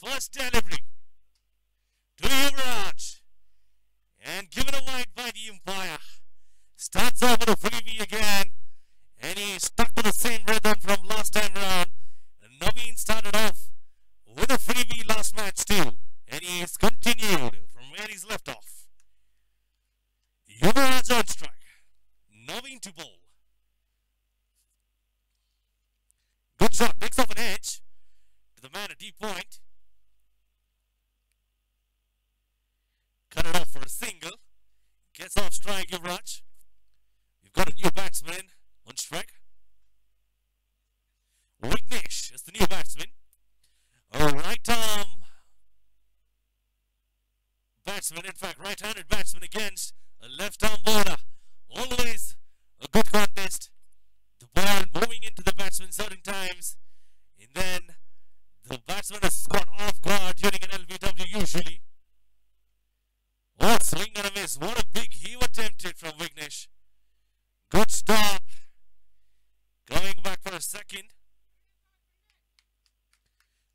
First delivery to Yuvraj. And given a wide by the umpire. Starts off with a freebie again. And he stuck to the same rhythm from last time round. And Naveen started off with a freebie last match too. And he has continued from where he's left off. Yuvraj on strike. Naveen to bowl. Good shot. Takes off an edge to the man at deep point. Cut it off for a single. Gets off strike, Yuvraj. You've got a new batsman on strike. Vignesh is the new batsman. A right-arm batsman, in fact, right-handed batsman against a left-arm bowler. Always a good contest. The ball moving into the batsman certain times. And then the batsman is caught off guard during an LBW usually. Oh, swing and a miss. What a big heave attempted from Vignesh. Good stop. Going back for a second.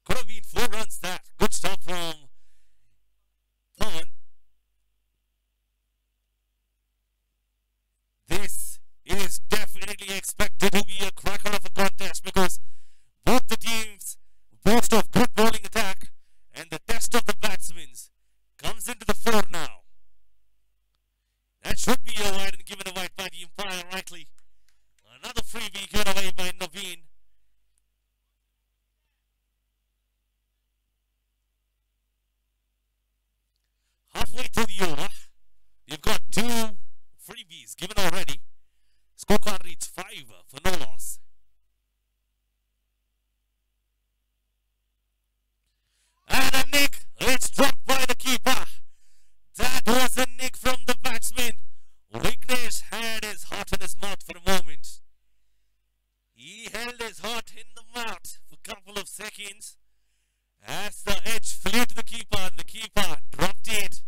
Could have been 4 runs that. Good stop from Pawan. This is definitely expected to be a cracker of a contest because both the teams boast of good bowling attack and the test of the batsmen comes into the fore now. That should be a wide and given a wide by the umpire rightly. Another freebie given away by Naveen. Halfway through the over, you've got 2 freebies given already. Scorecard reads 5 for no loss. And a nick. It's dropped by the keeper. That was a nick from the batsman. Vignesh had his heart in his mouth for a moment. He held his heart in the mouth for a couple of seconds as the edge flew to the keeper and the keeper dropped it.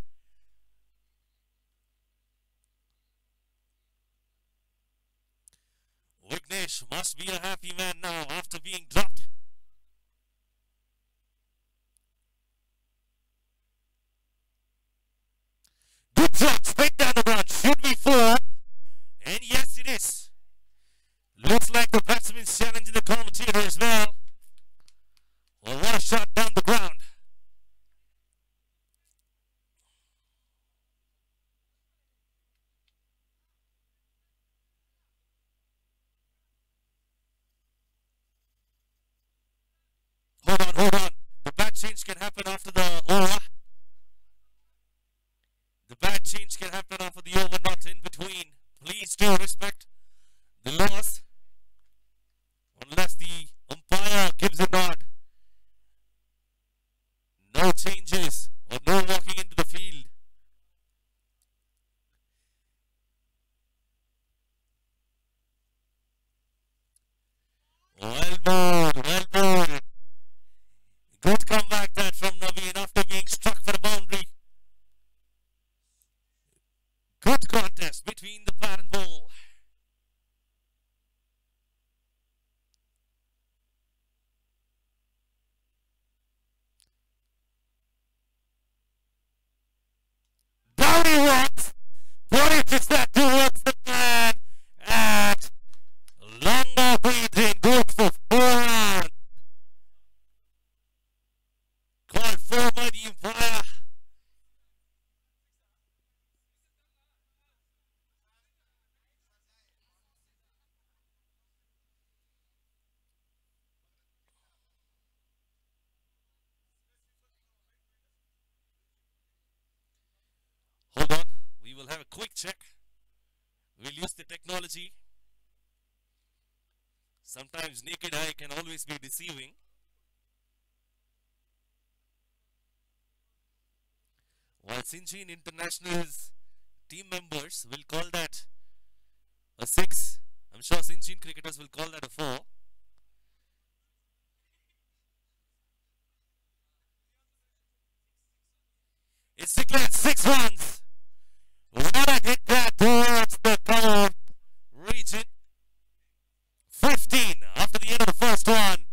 Vignesh must be a happy man now after being dropped. Good shot, straight down the ground. Should be 4. And yes, it is. Looks like the batsman's challenging the commentator as well. Well, what a shot down the ground. Hold on. The bat change can happen after the over. The bat change can happen after the over, not in between. Please do respect the laws. Unless the umpire gives a nod. No changes or no walking into the field. Well bowled. Good comeback that from Naveen after being struck for a boundary. Good contest between the bat and ball. Down he walks. Pushes that towards the man. And longer breathing. Good for 4 rounds. Called 4 by the umpire. Hold on, we will have a quick check. We'll use the technology. Sometimes naked eye can always be deceiving. While Syngene International's team members will call that a 6, I'm sure Syngene cricketers will call that a 4. It's declared 6 runs. What a hit that towards the cover region. 15 after the end of the first one.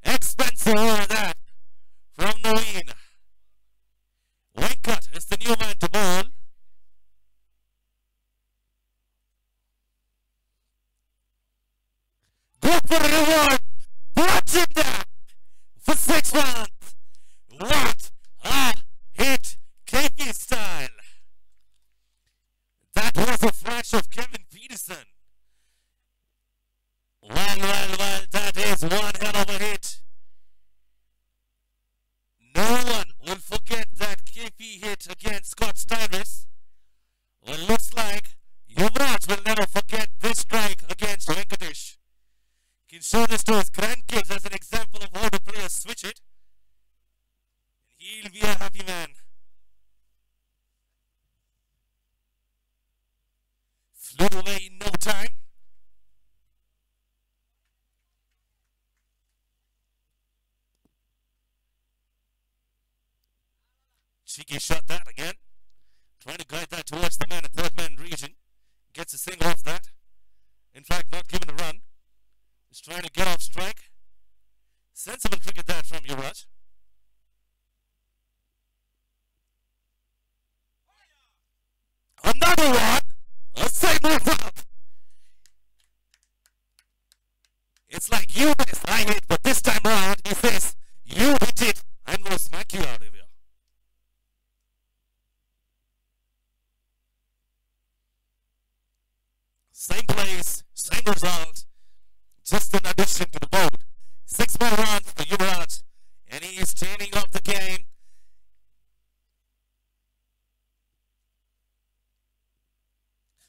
Expensive over that from the flew away in no time. Cheeky shot that again. Trying to guide that towards the man at third man region. Gets a single off that. In fact, not given a run. He's trying to get off strike. Sensible cricket that from Yuvraj. Another one. A single up. It's like you miss, I hit, but this time around he says, you hit it, I'm going to smack you out of here. Same place, same result, just an addition to the board. 6 more runs for Yuvraj, and he is turning off the game.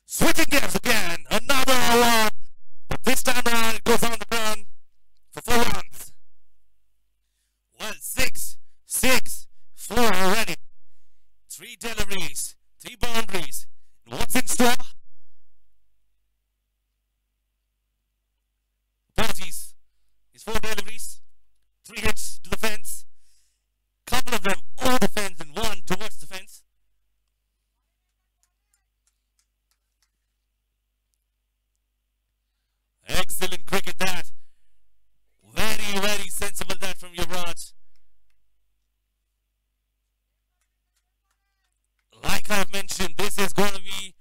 Switching gears again, another one, but this time around it goes on the run for 4 runs. Well, 6, 4 already. 3 deliveries, 3 boundaries. And what's in store? Apologies. It's 4 deliveries, 3 hits to the fence. Couple of them over the fence and 1 towards the fence. Excellent cricket that. Very, very sensible that from Yuvraj. Like I've mentioned, this is going to be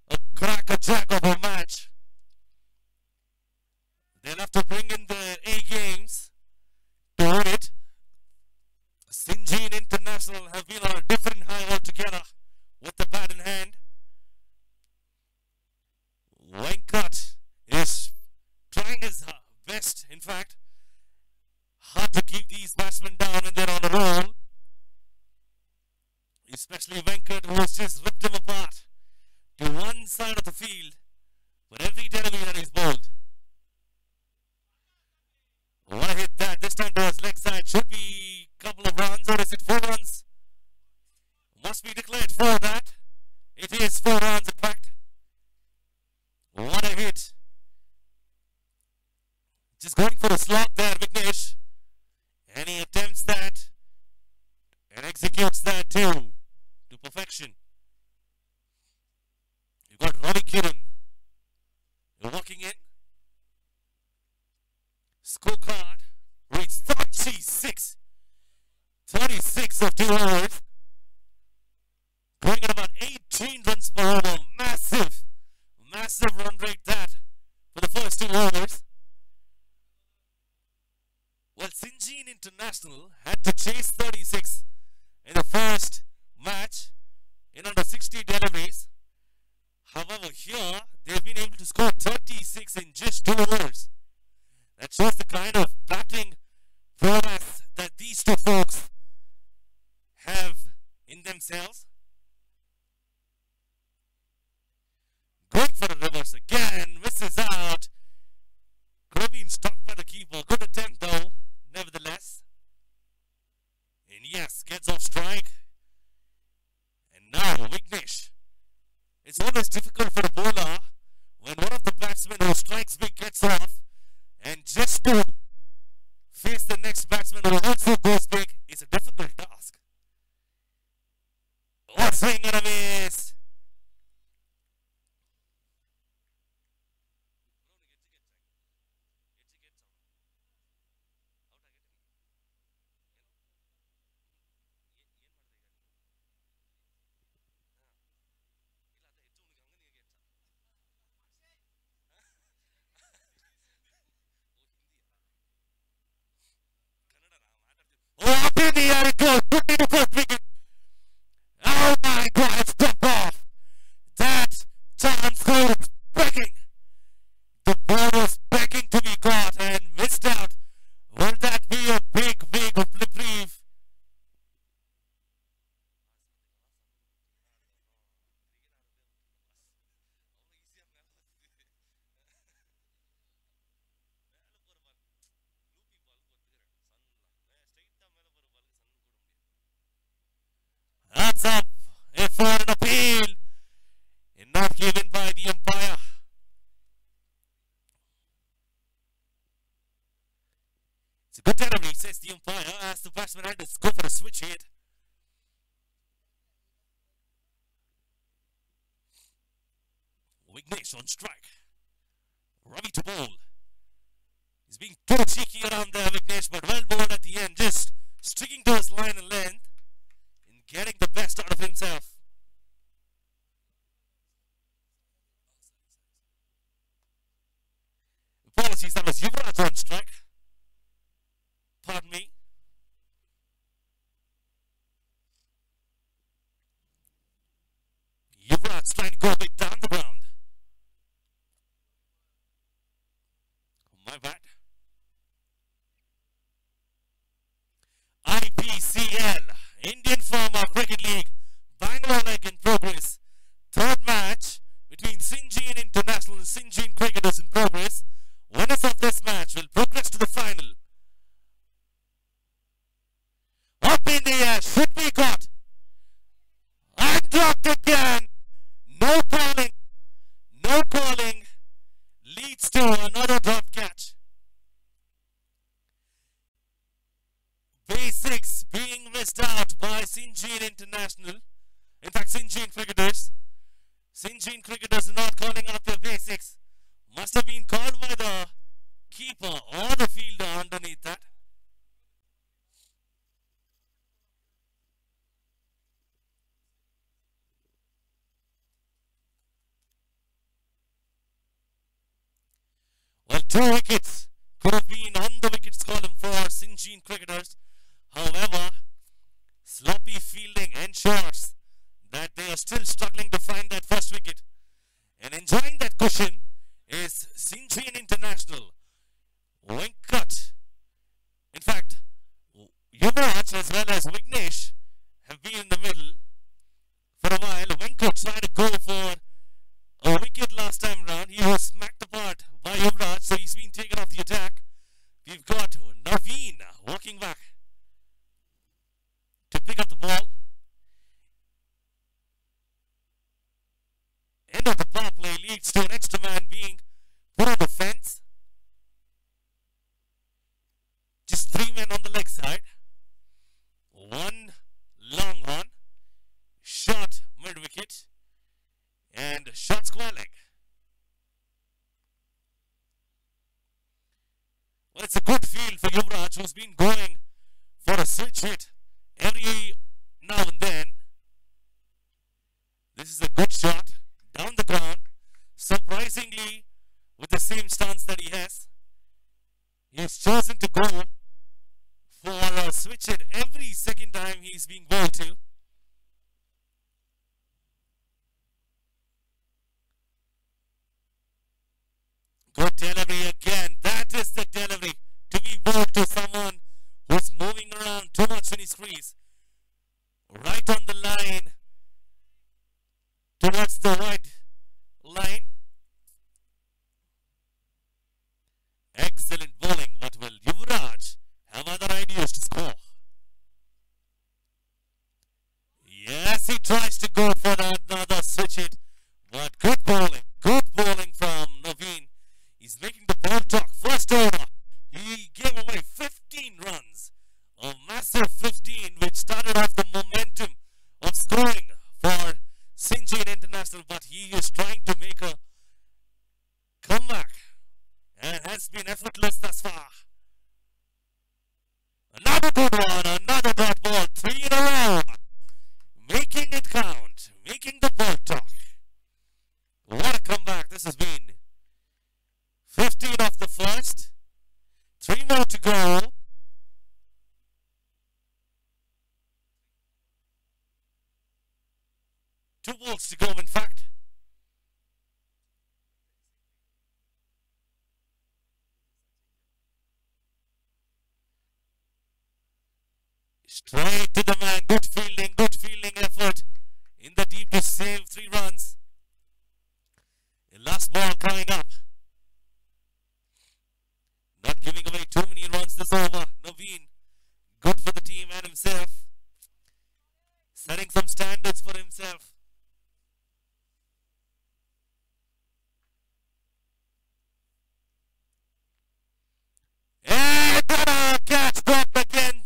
a cracker-jack of a match. They'll have to bring in the A games to win it. Syngene International have been on a different high altogether with the bat in hand. Venkat is trying his best, in fact. Hard to keep these batsmen down when they're on a roll. Especially Venkat, who has just ripped him apart to one side of the field for every delivery that he's bowled. What a hit that. This time to his leg side. Should be a couple of runs, or is it 4 runs? Must be declared for that. It is 4 runs, in fact. What a hit. Just going for a slot there, Vignesh. And he attempts that and executes that too to perfection. You've got Ravi Kiran. You're walking in. Scorecard reached 36. 36 of 2 overs. Going at about 18 runs per over. Massive, massive run rate that for the first 2 overs. Well, Syngene International had to chase 36 in the first match in under 60 deliveries. However, here they've been able to score 36 in just 2 overs. That shows the kind of batting prowess that these 2 folks have in themselves. Going for a reverse again, misses out. Could have been stopped by the keeper. Good attempt though, nevertheless. And yes, gets off strike. And now Vignesh. It's always difficult for a bowler when one of the batsmen who strikes big gets off, and just to face the next batsman who also goes big is a difficult task. What swing and a miss! batsman had to go for a switch hit. Vignesh on strike. Ravi to bowl. He's being too cheeky around there, Vignesh, but well bowled at the end, just sticking to his line and length and getting the best out of himself. Apologies, that was Yuvraj on strike. Pardon me. Yuvraj trying to go a bit down the ground. My bad. IPCL, Indian Farmer Cricket League, Bangalore leg in progress. Third match between Syngene International and Syngene cricketers in progress. Winners of this match will progress to the final. Up in the air, should be caught. And dropped again. No calling. No calling. Leads to another drop catch. Basics being missed out by Syngene International. In fact, Syngene cricketers. Syngene cricketers are not calling out their basics. Must have been called by the keeper or the fielder underneath that. Well, 2 wickets could have been on the wickets column for Syngene cricketers. However, sloppy fielding ensures that they are still struggling to find that first wicket. And enjoying that cushion is Syngene International. Venkat. In fact, Yuvraj as well as Vignesh have been in the middle for a while. Venkat trying to go for a wicket last time round. He was smacked apart by Yuvraj, so he's been taken off the attack. We've got Naveen walking back to pick up the ball. End of the power play leads to an extra man being put on the fence. Just 3 men on the leg side. 1 long on. Shot mid wicket. And shot square leg. Well, it's a good field for Yuvraj, who's been going for a switch hit every now and then. This is a good shot down the ground. Surprisingly, with the same stance that he has, he's chosen to go for a switch hit every second time he's being bowled to. Good delivery again. That is the delivery to be bowled to someone who's moving around too much in his crease. Right on the line towards the right line. Excellent bowling. But will Yuvraj have other ideas to score? Yes, he tries to go for another switch hit. But good bowling. Good bowling from Naveen. He's making the ball talk. First over, he gave away 15 runs. A massive 15, which started off the momentum of scoring for Syngene International. But he is trying to make a comeback and has been effortless thus far. Another good one, another dot ball, 3 in a row. Making it count, making the ball talk. What a comeback this has been. 15 off the first, 3 more to go. Two balls to go, in fact. Straight to the man. Good fielding effort in the deep to save 3 runs. The last ball coming up. Not giving away too many runs this over. Naveen, good for the team and himself. Setting some standards for himself. And catch dropped again.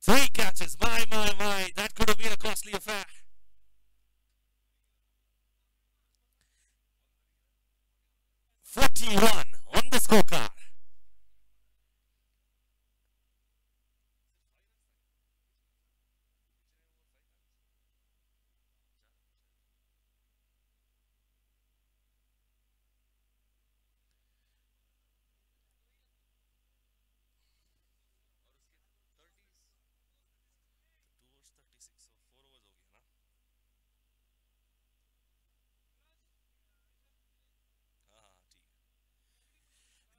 3 catches. My. That could have been a costly affair. "41" on the scorecard.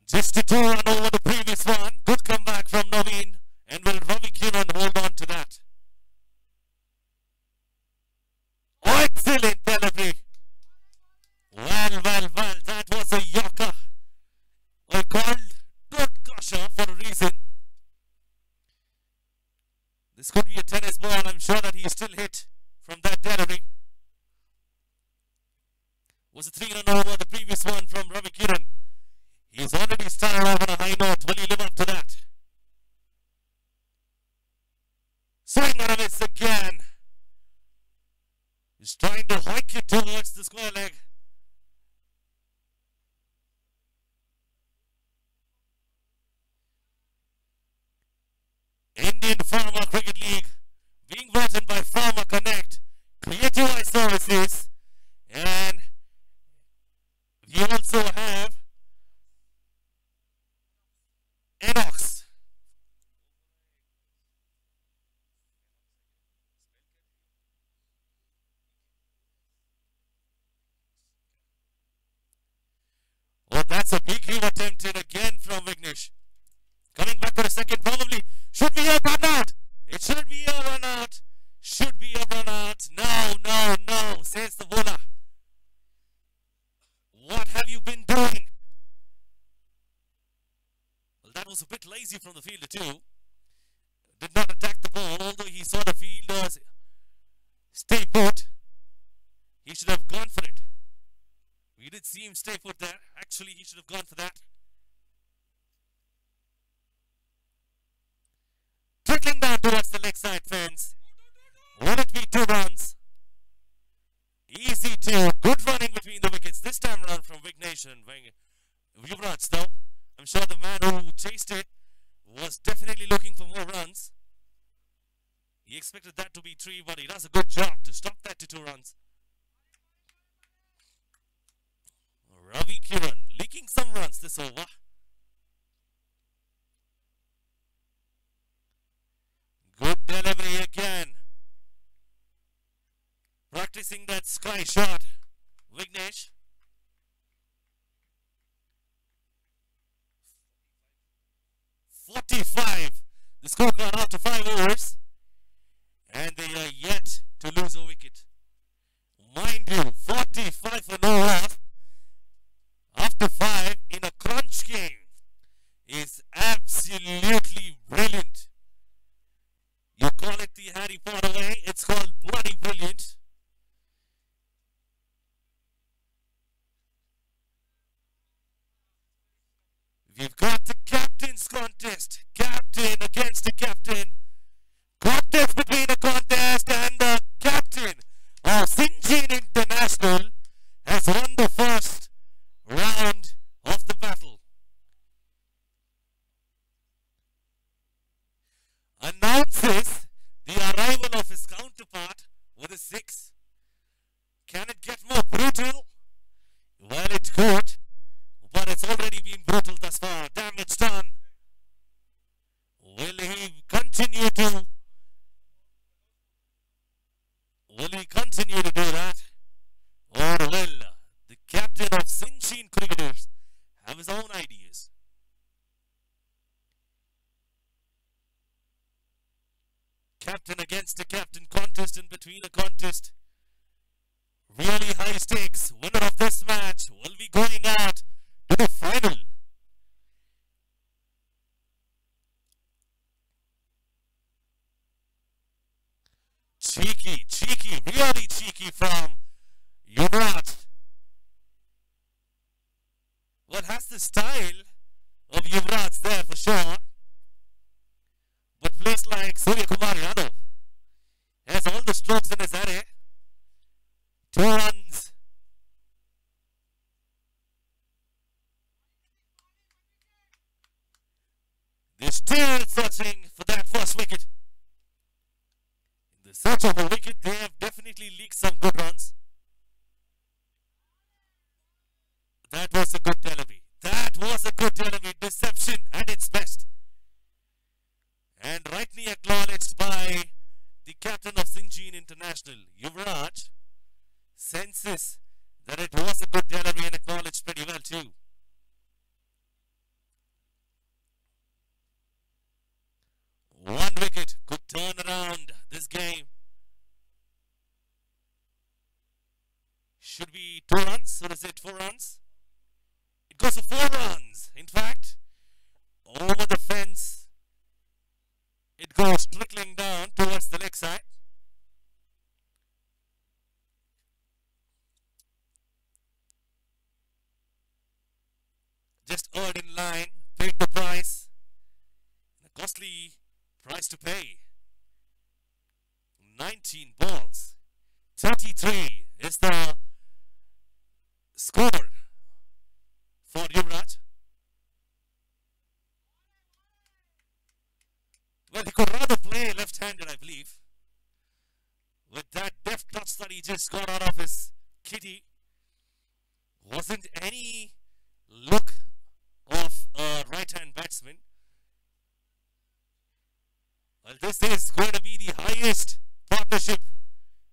Just a 2-run over the previous one. Good comeback from Naveen. And will Ravi Kiran hold on to that? Excellent delivery. Well. That was a yorker. Or called Dotcusher for a reason. This could be a tennis ball. I'm sure that he still hit from that delivery. Was a 3-run over the previous one from Ravi Kiran. He's already started off on a high note. Will he live up to that? Swing and a miss again. He's trying to hike it towards the square leg. Indian Farmer Cricket League being brought in by Farmer Connect, Creative Eye Services, and we also have Enox. Oh, that's a big hit attempted again from Vignesh. Coming back for a second, probably. Should be a run out. It should be a run out. Should be a run out. No, says the bowler. What have you been doing? Well, that was a bit lazy from the fielder too. Did not attack the ball, although he saw the fielders stay put. He should have gone for it. We did see him stay put there. Actually, he should have gone for that. Trickling down towards the leg side fence. Will it be 2 runs? Easy 2. Good running between the wickets. This time around from Vignesh and Yuvraj though. I'm sure the man who chased it was definitely looking for more runs. He expected that to be 3, but he does a good job to stop that to 2 runs. Ravi Kiran leaking some runs this over. Good delivery again. Practicing that sky shot. Vignesh. "45. The scorecard after 5 overs. And they are yet to lose a wicket. Mind you, 45 for no off after 5 in a crunch game is absolutely brilliant. You call it the Harry Potter way, it's called bloody brilliant. We've got the captain's contest. Captain against the captain. Contest between the contest and the captain of Syngene International has won the first round of the battle. Announces the arrival of his counterpart with a 6. Can it get more brutal? Well, it could, but it's already been brutal thus far. Damage done. Will he continue to do that? Or will the captain of Syngene cricketers have his own ideas? Captain against the captain contest in between a contest. Really high stakes. Winner of this match will be going out to the final. Cheeky, really cheeky from Yuvraj. Well, has the style of Yuvraj there for sure. But players like Surya Kumar 2 runs. They're still searching for that first wicket. In the search of a wicket, they have definitely leaked some good runs. That was a good delivery. That was a good delivery. Deception at its best. And rightly acknowledged by the captain of Syngene International, Yuvraj, senses that it was a good delivery and acknowledged pretty well too. One wicket could turn around this game. Should be 2 runs, or is it 4 runs? It goes to 4 runs. In fact, over the fence, it goes trickling down towards the leg side. Just earned in line, paid the price. A costly price to pay. 19 balls. 33 is the score for Yuvraj. Well, he could rather play left-handed, I believe. With that deft touch that he just got out of his kitty, wasn't any look of a right-hand batsman. Well, this is going to be the highest partnership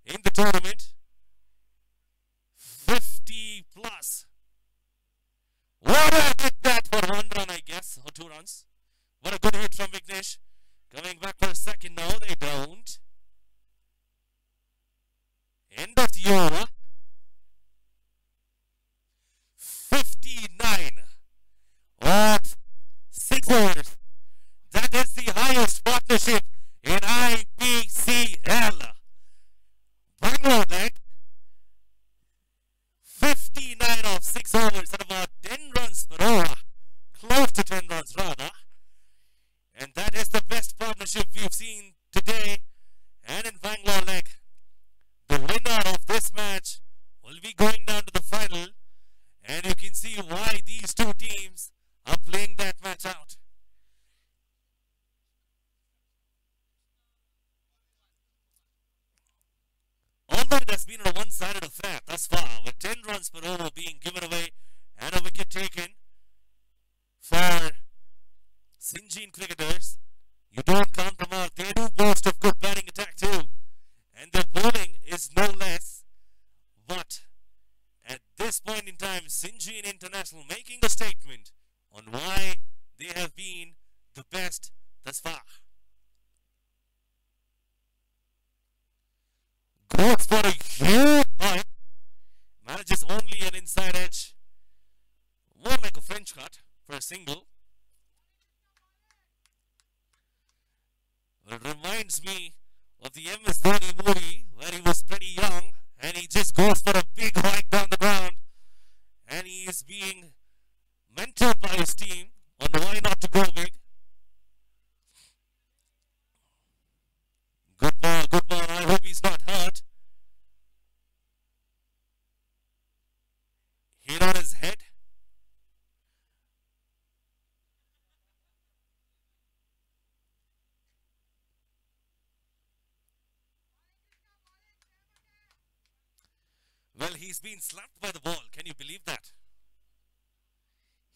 in the tournament. 50 plus. What a hit that for 1 run, I guess, or 2 runs. What a good hit from Vignesh. Coming back for a second now, they don't. End of the over. 59 of 6 overs. That is the highest partnership in IPCL. Bangalore led 59 of 6 overs at about 10 runs per over. Close to 10 runs rather. And that is the best partnership we've seen today. And in Bangalore leg, the winner of this match will be going down to the final. And you can see why these two teams are playing that match out. Although it has been a one-sided affair thus far, with 10 runs per over being given away and a wicket taken for Syngene cricketers, you don't count them out. They do boast of good batting attack too, and their bowling is no less. But at this point in time, Syngene International making a statement on why they have been the best thus far. Goes for a huge point. Manages only an inside edge. More like a French cut for a single. It reminds me of the MS Dhoni movie where he was pretty young and he just goes for a big hike down the ground and he is being mentored by his team on why not to go big. Good ball, good ball. I hope he's not hurt. Hit on his head. Well, he's been slapped by the ball. Can you believe that?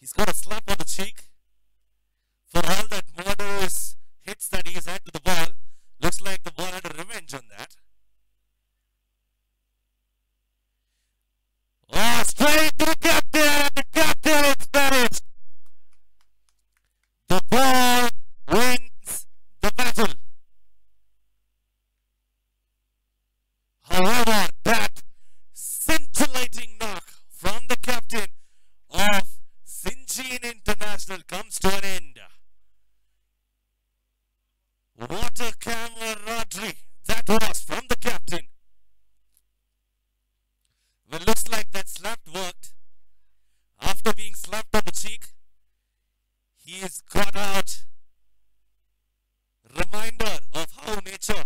He's got a slap on the cheek for all that murderous hits that he's had to the ball. Looks like the ball had a revenge on that. Oh, straight to the captain! The captain is finished! The ball wins the battle. However, that scintillating knock from the captain of Syngene International comes to an end. What a camaraderie that was from the captain. Well, looks like that slap worked. After being slapped on the cheek, he's got out reminder of how nature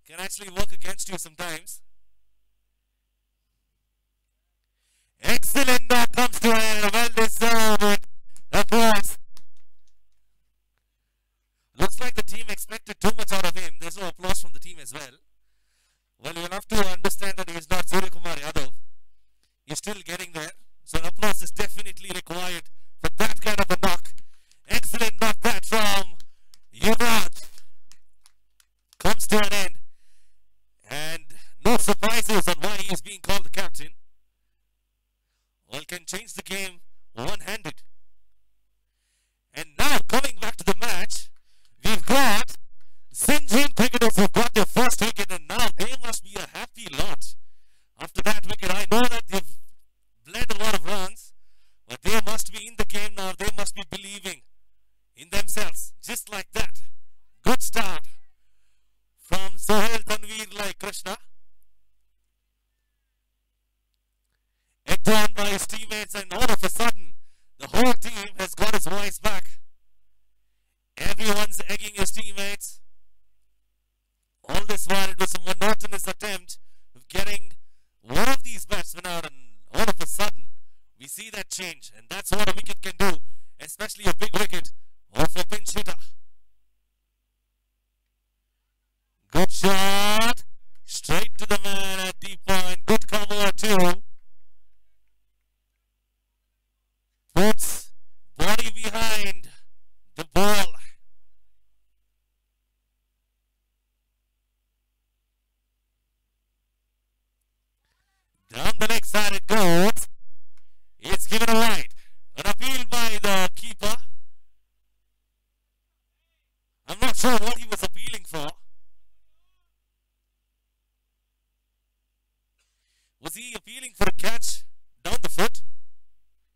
can actually work against you sometimes. there's no applause from the team as well. Well, you'll have to understand that he's not Surya Kumar Yadav. He's still getting there. So an applause is definitely required for that kind of a knock. Excellent knock that from Yuvraj. Comes to an end. And no surprises on why he is being called the captain. Well, can change the game one-handed. And now, coming back to the match, we've got Syngene cricketers who've got their first wicket, and now they must be a happy lot. After that wicket, I know that they've bled a lot of runs, but they must be in the game now. They must be believing in themselves, just like that. Good start from Sohail Tanveer like Krishna. Egged on by his teammates, and all of a sudden, the whole team has got his voice back. Everyone's egging his teammates. All this while, it was a monotonous attempt of getting one of these batsmen out, and all of a sudden, we see that change, and that's what a wicket can do, especially a big wicket off a pinch hitter. Good shot, straight to the man at deep point. Good cover too. Puts body behind the ball. Down the leg side it goes. It's given a wide. An appeal by the keeper. I'm not sure what he was appealing for. Was he appealing for a catch down the foot?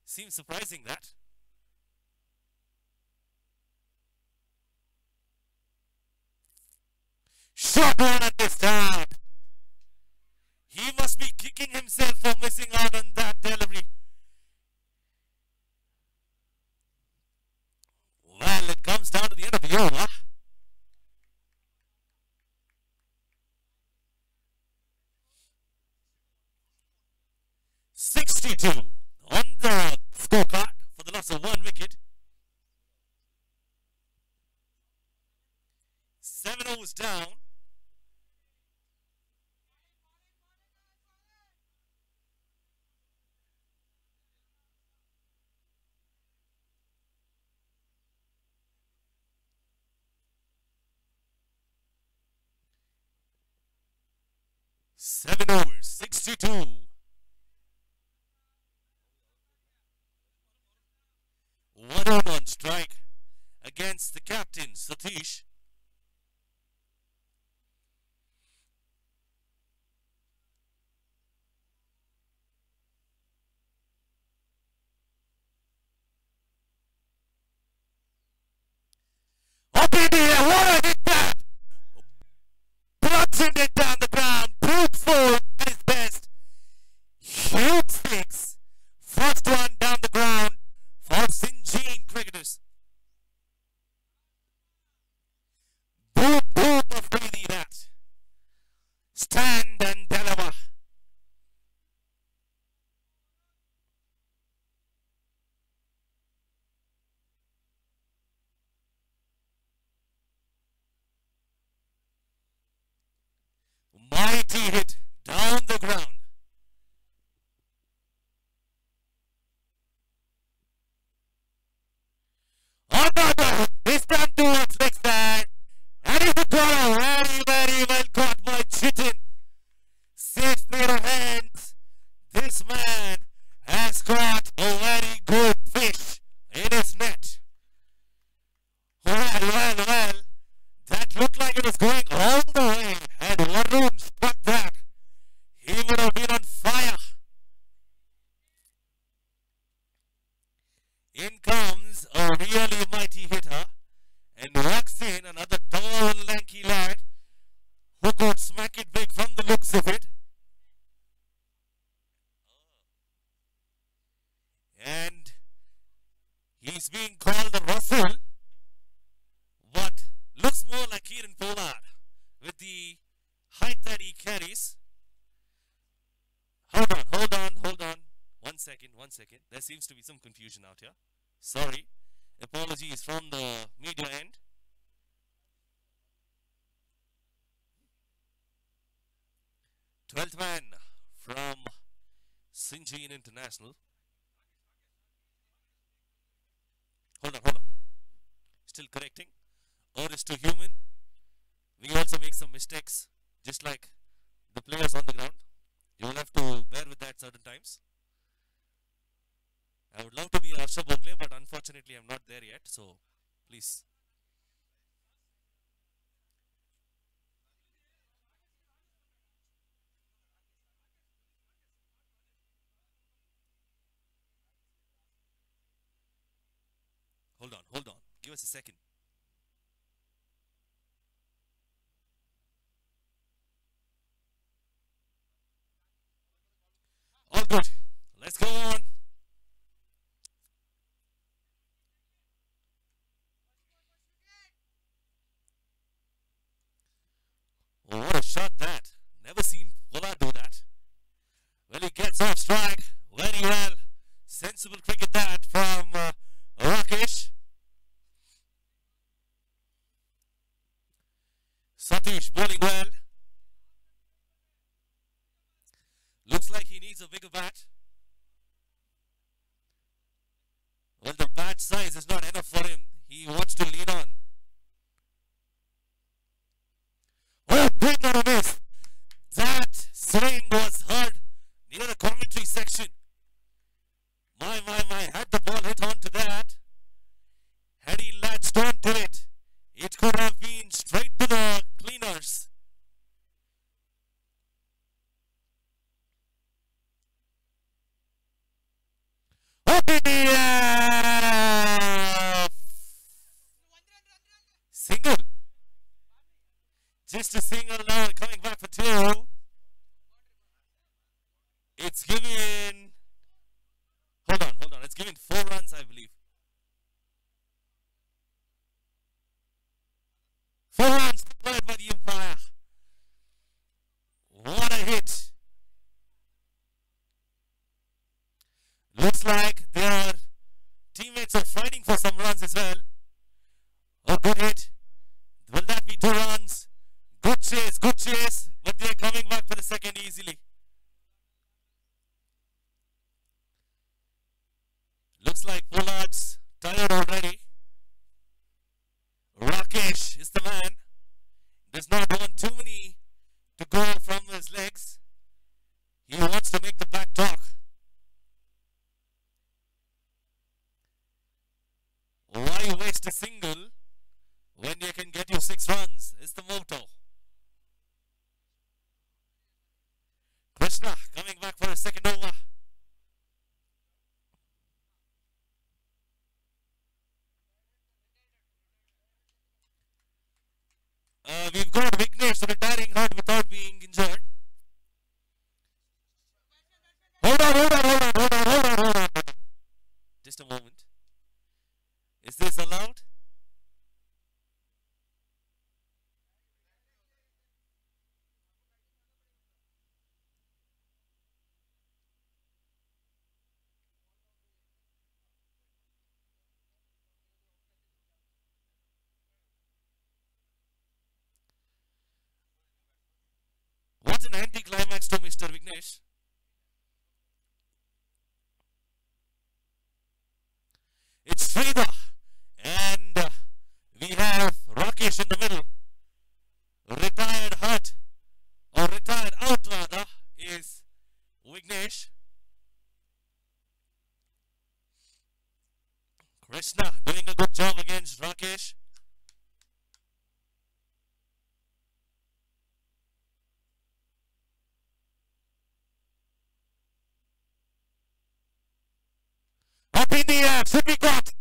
Seems surprising that. Shot one at the start. He must be kicking himself for missing out on that delivery. Well, it comes down to the end of the over. .62 on the scorecard for the loss of one wicket. 7 overs down. Seven overs, 62. One out on strike against the captain, Satish. Up in the air, what a hit that! Bludgeoned it down the ground, brute force at his best. Huge six. First one down the ground for Syngene cricketers. Boom, boom of really that. Stand and deliver. Mighty hit down the ground. Another is done towards leg side. And it's a ball very, very well caught by Chitin. 6 pair of hands. This man has got a very good fish in his net. Well, well, well. That looked like it was going all the way. And Varun struck that. He would have been on fire. In comes a really mighty hitter and walks in another tall lanky lad who could smack it big from the looks of it. And he's being called the Russell, but looks more like Kieran Pollard with the height that he carries. Hold on. One second. There seems to be some confusion out here. Sorry. Apologies from the media end. 12th man from Syngene International. Hold on. Still correcting. Earth is too human. We also make some mistakes, just like the players on the ground. You will have to bear with that certain times. I would love to be Harsha Bogle, but unfortunately I'm not there yet, so please. Hold on. Give us a second. All good. Let's go on. Oh, what a shot that. Never seen Pollard do that. Well, he gets off strike very well. Sensible cricket that from Rakesh. Satish bowling well. Looks like he needs a bigger bat. Well, the bat size is not enough for him. He wants to lean on. Oh, big on a miss. That swing was heard near the commentary section. My. Had the ball hit onto that, had he latched onto it, it could have been straight to the cleaners. Up in the air! Single. Just a single now, coming back for two. It's given... Hold on. It's given 4 runs, I believe. 4 runs declared by the umpire. What a hit. Looks like their teammates are fighting for some runs as well. Oh, good hit. Will that be 2 runs? Good chase, but they're coming back for the second easily. Looks like Pollard's tired already. Rakesh is the man. Does not want too many to go from his legs. He wants to make the back talk. Why waste a single when you can get you 6 runs? Is the motto. Krishna coming back for a second over. We've got Vignesh retiring hard without being injured. Hold on. Just a moment. Is this allowed? What's an anti-climax to Mr. Vignesh? It's Sridhar, and we have Rakesh in the middle. Retired hurt, or retired out rather, is Vignesh. Krishna doing a good job against Rakesh. Up in the air, should be got.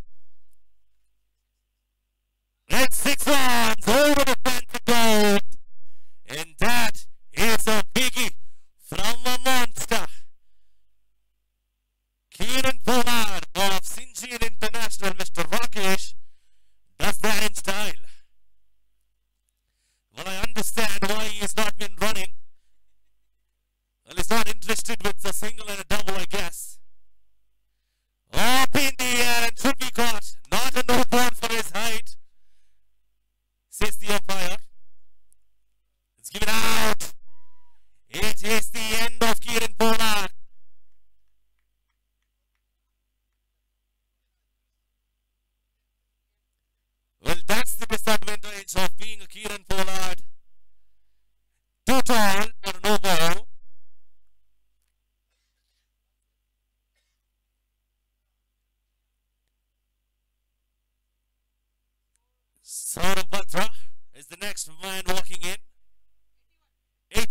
It's 6 runs over the fence to goal. And that is a biggie from a monster. Kieran Pollard of Syngene International, Mr. Rakesh, does that in style. Well, I understand why he's not been running. Well, he's not interested with a single and a double, I guess. Up in the air and should be caught. Not a no ball for his height, says the umpire. It's given out. It is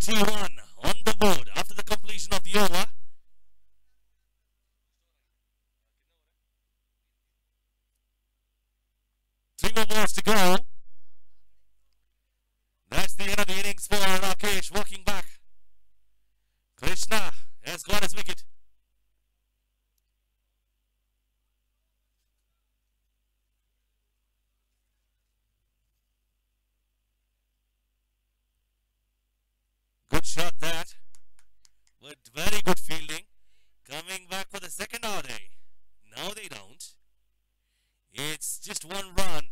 21 on the board after the completion of the over. Three more balls to go. That's the end of the innings for Rakesh. Walking back. Krishna has got his wicket. Good shot that. But very good fielding. Coming back for the second order. No, they don't. It's just one run.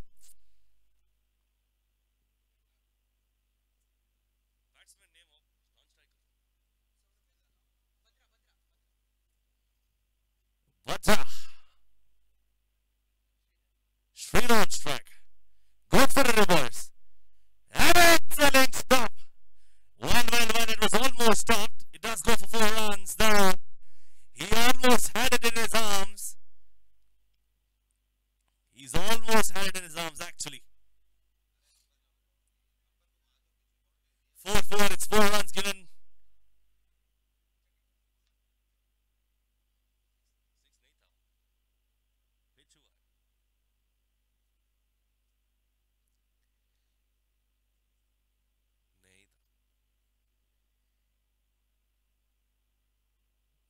Bhatta. Straight on strike. Good for the reverse. Excellent stop. Well, it was almost stopped. It does go for 4 runs, though. He almost had it in his arms. He's almost had it in his arms, actually. 4-4, it's 4 runs given.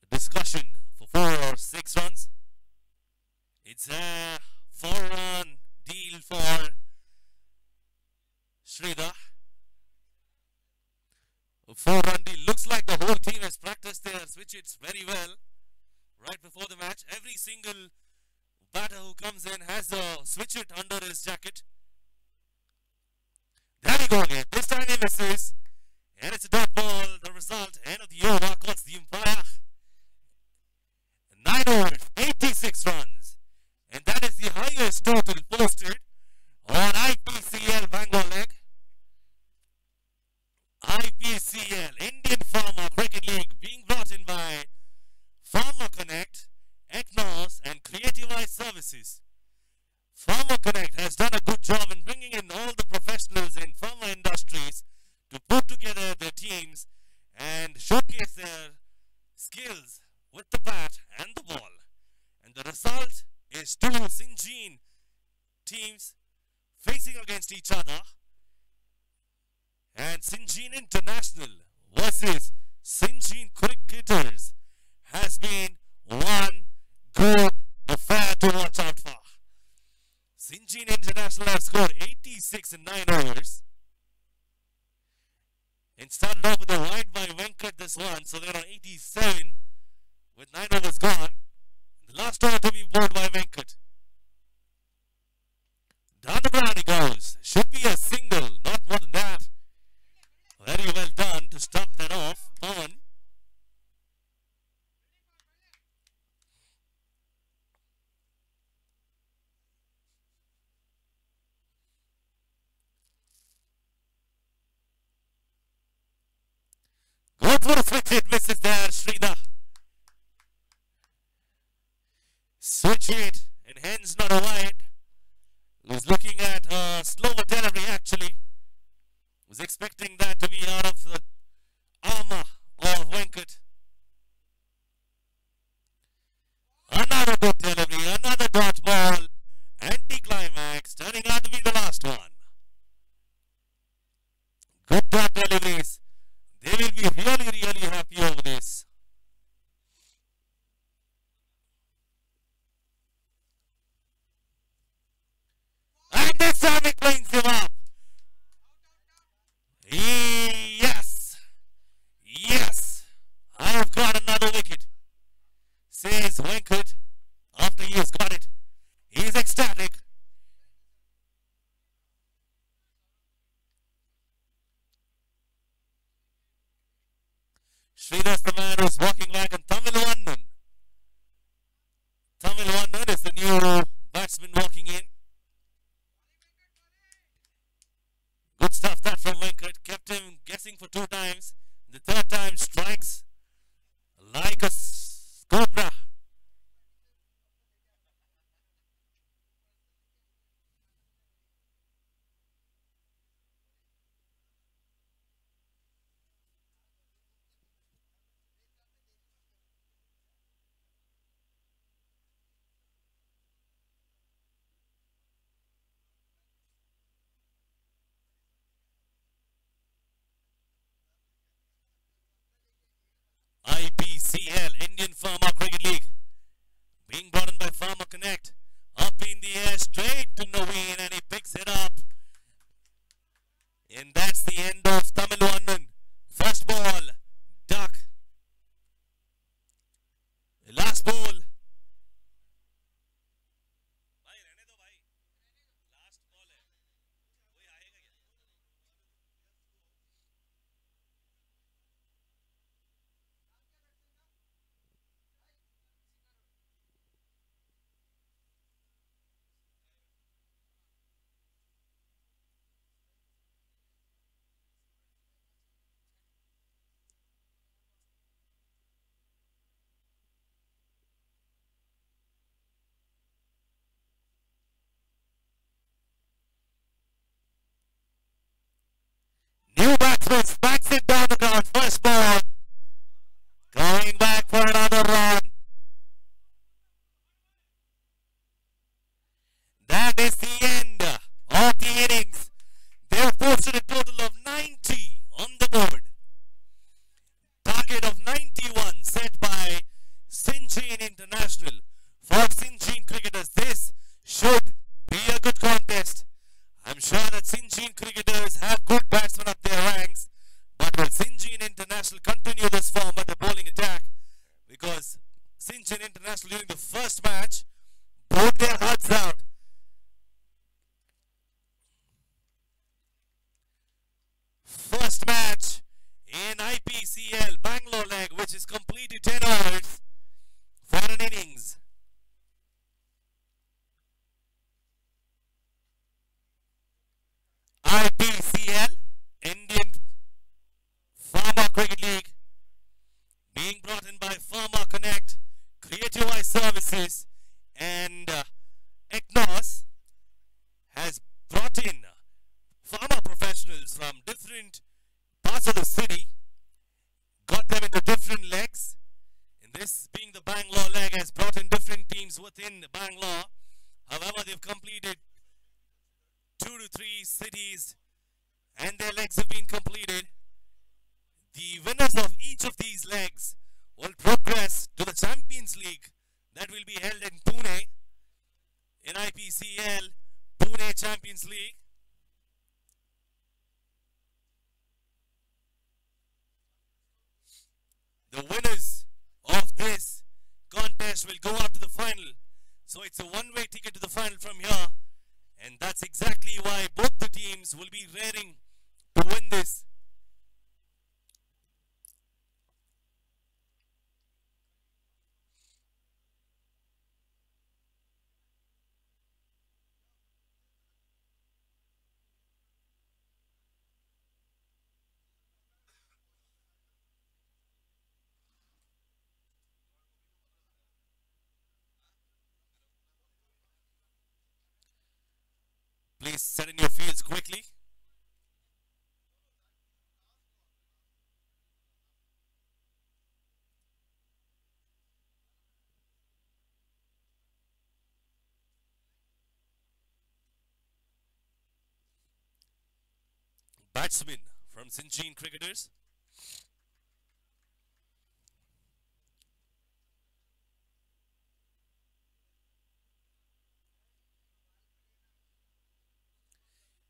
Discussion for 4 or 6 runs. It's a 4-run deal for Sridhar. A 4-run deal. Looks like the whole team has practiced their switch hits very well right before the match. Every single batter who comes in has a switch hit under his jacket. There we go again. This time he misses. And it's a dot ball. The result, end of the over, calls the umpire. 9 overs, 86 runs. And that is the highest total posted on IPCL Bangalore leg. IPCL, Indian Farmer Cricket League, being brought in by Farmer Connect, ECNOS and Creative Eye Services. Farmer Connect has done a good job in bringing in all the professionals in farmer industries to put together their teams and showcase their skills with the bat and the ball. And the result is 2 Syngene teams facing against each other. And Syngene International versus Syngene Cricketers has been one good affair to watch out for. Syngene International have scored 86 in 9 overs. And started off with a wide by Venkat this one, so they're on 87 with 9 overs gone. The last over to be bowled by Venkat. Down the ground he goes. Should be a single, not more than that. Very well done to stop that off. Pawan. Goes for a switch hit, misses there, Sridhar. Switch hit, and hence not a wide. Was looking at a slower delivery actually. Was expecting that to be out of the armor of Venkat. Another good delivery, another dot ball. Anti-climax, turning out to be the last one. Good dot deliveries. They will be really happy over this. And this time he cleans him up. Yes. Yes. I have got another wicket. Says Venkat after he has got it. He is ecstatic. Sridhar's the man who's walking back, and Tamil Vannan. Tamil Vannan is the new batsman walking in. Good stuff that from Venkat. Kept him guessing for 2 times. The 3rd time strikes like a cobra. batsman smacks it down the ground. First ball. Going back for another run. That is the end of the innings. They have posted a total of 90 on the board. Target of 91 set by Syngene International. For Syngene cricketers, this should be a good contest. I'm sure that Syngene cricketers have good batsmen up their ranks. But will Syngene International continue this form at the bowling attack? Because Syngene International during the first match bowled their hearts out. First match in IPCL Bangalore leg, which is completed 10 overs for an innings. IPCL, Indian Farmer Cricket League, being brought in by Farmer Connect, Creative Eye Services, and ECNOS has brought in farmer professionals from different parts of the city, got them into different legs. And this being the Bangalore leg has brought in different teams within Bangalore. However, they've completed 2 to 3 cities and their legs have been completed. The winners of each of these legs will progress to the Champions League that will be held in Pune in IPCL Pune Champions League. The winners of this contest will go up to the final. So it's a one-way ticket to the final from here. And that's exactly why both the teams will be raring to win this. Please set in your fields quickly. Batsman from Syngene cricketers.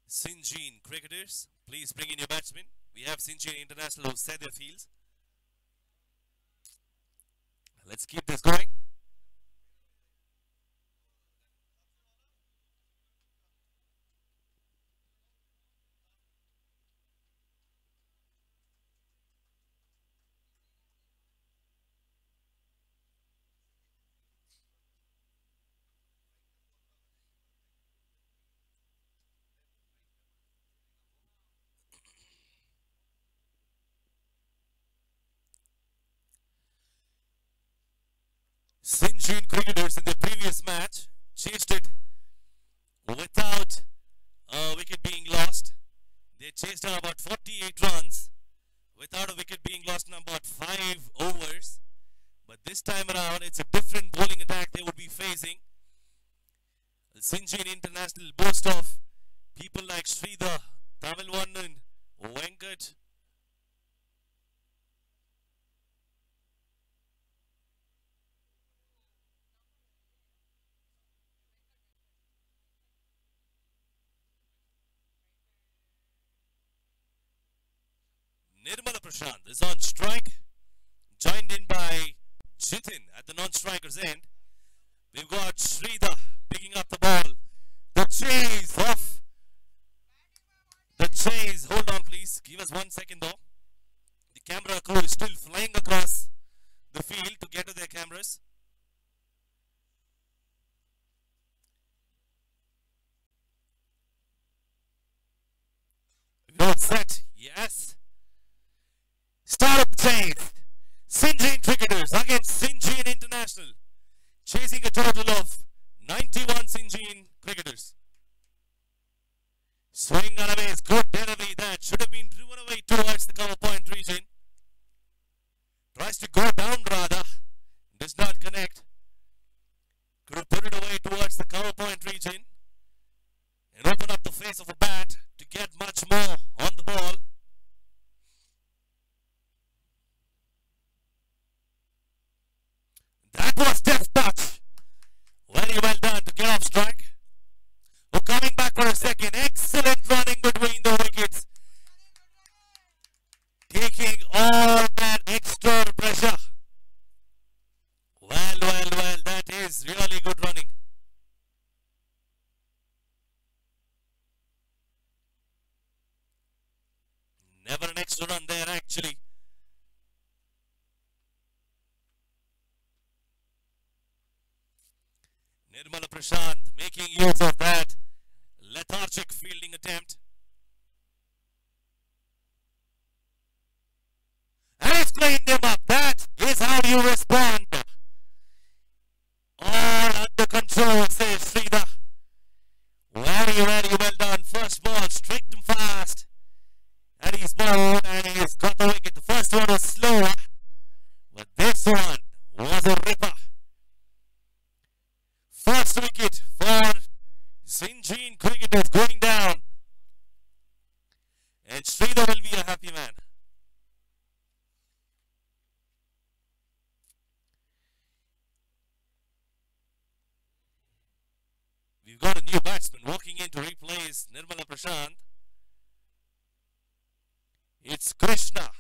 Syngene cricketers, please bring in your batsmen. We have Syngene International who set their fields. Let's keep this going. Syngene cricketers in the previous match chased it without a wicket being lost. They chased out about 48 runs without a wicket being lost in about 5 overs. But this time around, it's a different bowling attack they would be facing. The Syngene International boast of people like Sridhar, Tamilwannan, Venkat, Nirmala Prashant is on strike, joined in by Jitin at the non-striker's end. We've got Sridhar picking up the ball. The chase off. The chase. Hold on, please. Give us 1 second, though. The camera crew is still flying across the field to get to their cameras. Not set. Yes. Start of the chase. Syngene cricketers against Syngene International. Chasing a total of 91 Syngene cricketers. Swing and a base. Good delivery. That should have been driven away. away towards the cover point region. Tries to go down rather. Does not connect. Could have put it away towards the cover point region and open up the face of a bat to get much more on the ball. That was deft touch. Very well done to get off strike. Oh, coming back for a second. Excellent running between the wickets. Taking all that extra pressure. Well, well, well. That is really good running. Never an extra run there actually. Nirmala Prashant making use of that lethargic fielding attempt. And it's cleaned him up. That is how you respond. All under control, says Sridhar. Very, very well done. First ball, straight and fast. And he's bowled and he's got the wicket. The first one was slow, but this one was a ripper. First wicket for Syngene cricketers going down. And Sridhar will be a happy man. We've got a new batsman walking in to replace Nirmala Prashant. It's Krishna,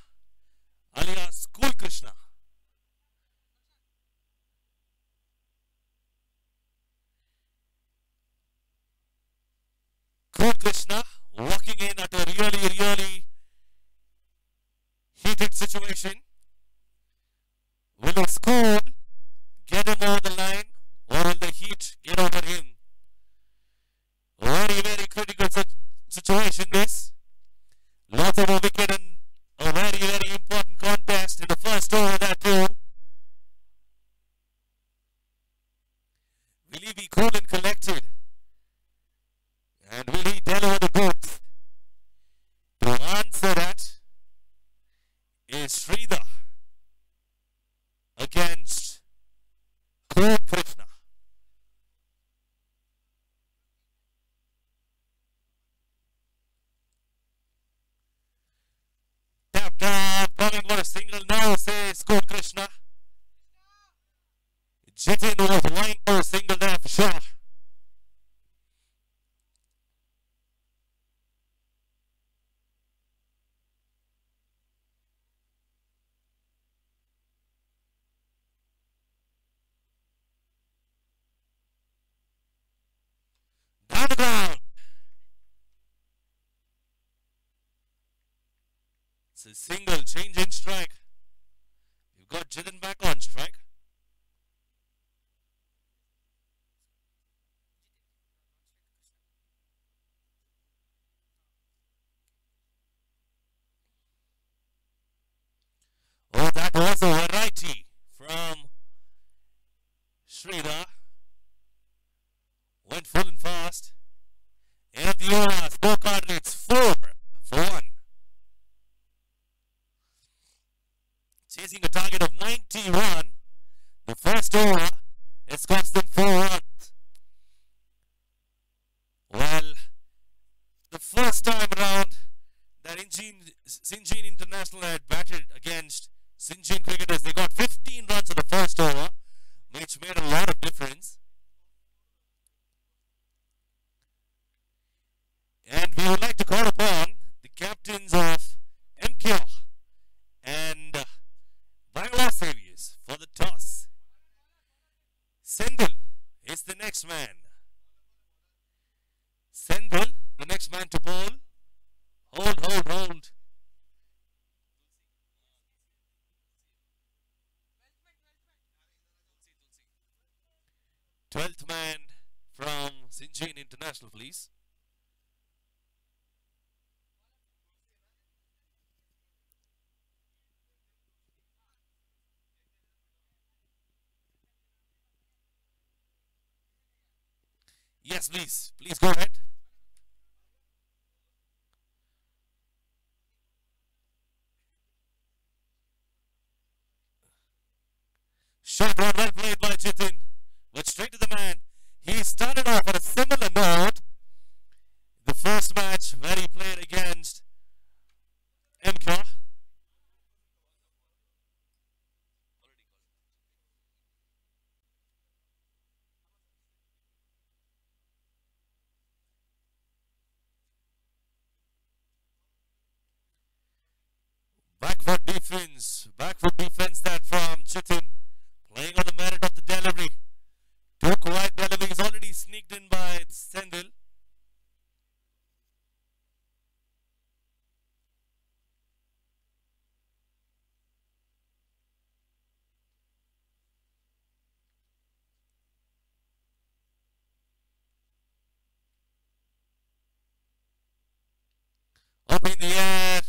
alias Cool Krishna. Cool Krishna walking in at a really heated situation. Will the school get him over the line or will the heat get over him? Very critical situation this. Lots of a wicket and a very important contest in the first over that too. Will he be cool and collected? And will he deliver the goods? To answer that is Sridhar against Cool Krishna. Coming for a single now, says Cool Krishna. Jitin was vying for a single there for sure. Down the ground. It's a single change in strike. You've got Jitin back on strike. Oh, that was a variety from Sridhar. Went full and fast. End of the over, scorecard reads 4-1. Chasing a target of 91. The first over has cost them 4 runs. Well, the first time around that Syngene International had batted against Syngene cricketers, they got 15 runs in the first over, which made a lot of difference. And we would like to call upon the captains of MQ and Bangla Saviors for the toss. Sendil is the next man. Sendil, the next man to bowl. Hold. 12th man from Syngene International, please. Yes, please. Please go ahead. Short one, well played by Jitin. But straight to the man. He started off on a similar note. The first match where he played against MK. Backward defense that from Chitin, playing on the merit of the delivery. Two quiet deliveries already sneaked in by Sendil. Up in the air,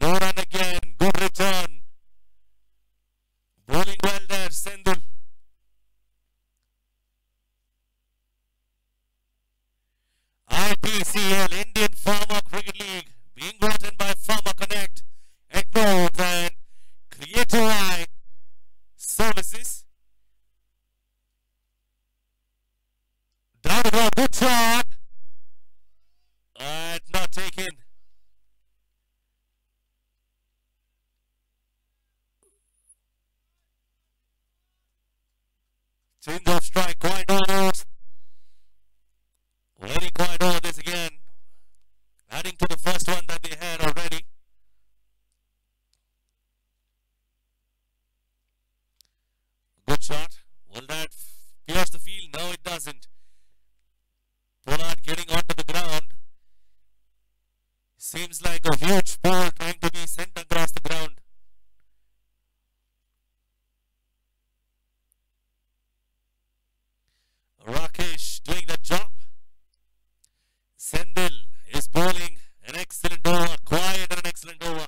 no run again, good return. Bowling well there, Sendil. IPCL, Indian Farmer Cricket League, being brought in by Farmer Connect, Eggnote and Creative Eye Services. Down to go, good shot. Not taken. Change of strike, quite overs. Very quiet over this again. Adding to the first one that they had already. Good shot. Will that pierce the field? No, it doesn't. Pollard getting onto the ground. Seems like a huge ball trying to be sent across the ground. Rakesh doing the job. Sendil is bowling an excellent over, quiet and an excellent over.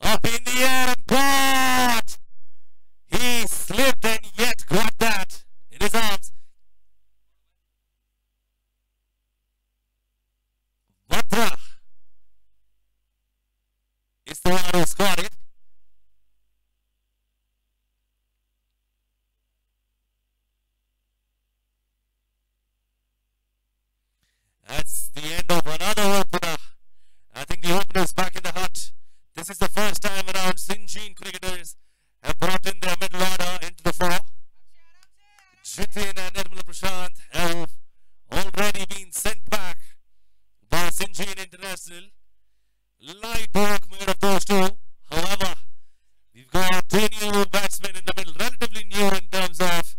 Up in the air and caught! He slipped and yet got that in his arms. Batra is the one who scored it. That's the end of another opener. I think the opener is back in the hut. This is the first time around Syngene cricketers have brought in their middle order into the fore. Jitin and Nirmala Prashant have already been sent back by Syngene International. Light work made of those two. However, we've got two new batsmen in the middle, relatively new in terms of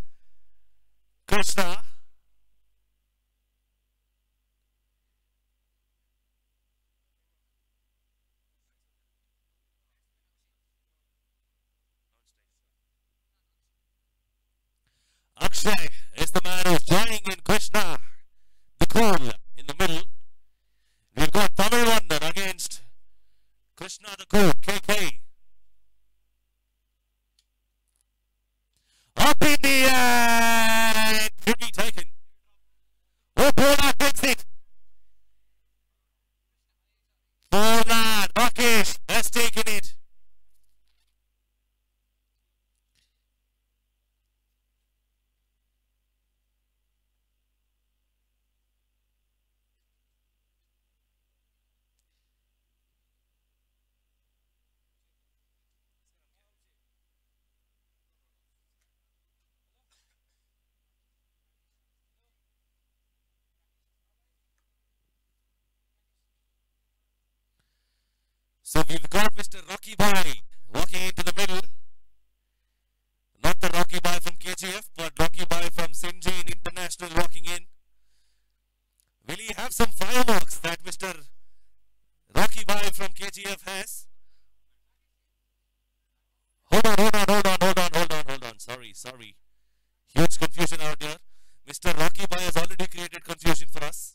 Krishna. Akshay is the man who's joining in Krishna, the cool, in the middle. We've got Tamil Wonder against Krishna the cool, KK. Up in the air! It could be taken. Oh, Pollard takes it. Pollard, Rakesh has taken it. So we've got Mr. Rocky Bhai walking into the middle. Not the Rocky Bhai from KGF, but Rocky Bhai from Syngene International walking in. Will he have some fireworks that Mr. Rocky Bhai from KGF has? Hold on. Sorry. Huge confusion out there. Mr. Rocky Bhai has already created confusion for us.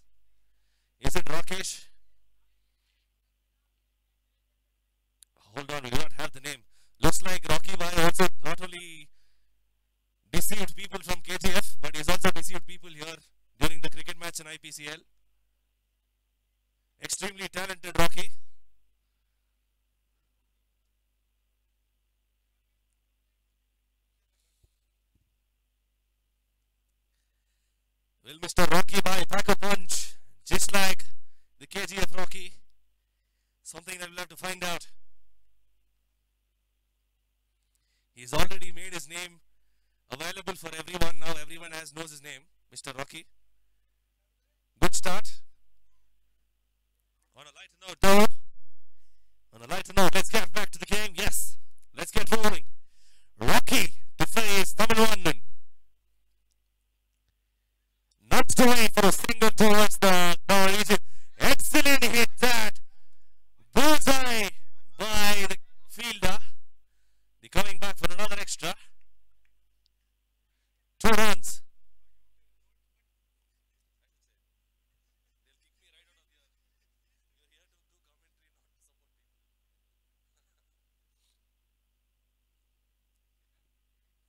Is it Rakesh? Hold on, we do not have the name. Looks like Rocky Bhai also not only deceived people from KGF, but he's also deceived people here during the cricket match in IPCL. Extremely talented Rocky. Will Mr. Rocky Bhai pack a punch just like the KGF Rocky? Something that we'll have to find out. He's already made his name available for everyone. Now everyone knows his name, Mr. Rocky. Good start. On a lighter note, though. On a lighter note, let's get back to the game. Yes, let's get rolling. Rocky to face Tamil Vandan. Not to wait for a single towards the region. Excellent hit that. Bullseye by the fielder. They're coming back for another extra. 2 runs.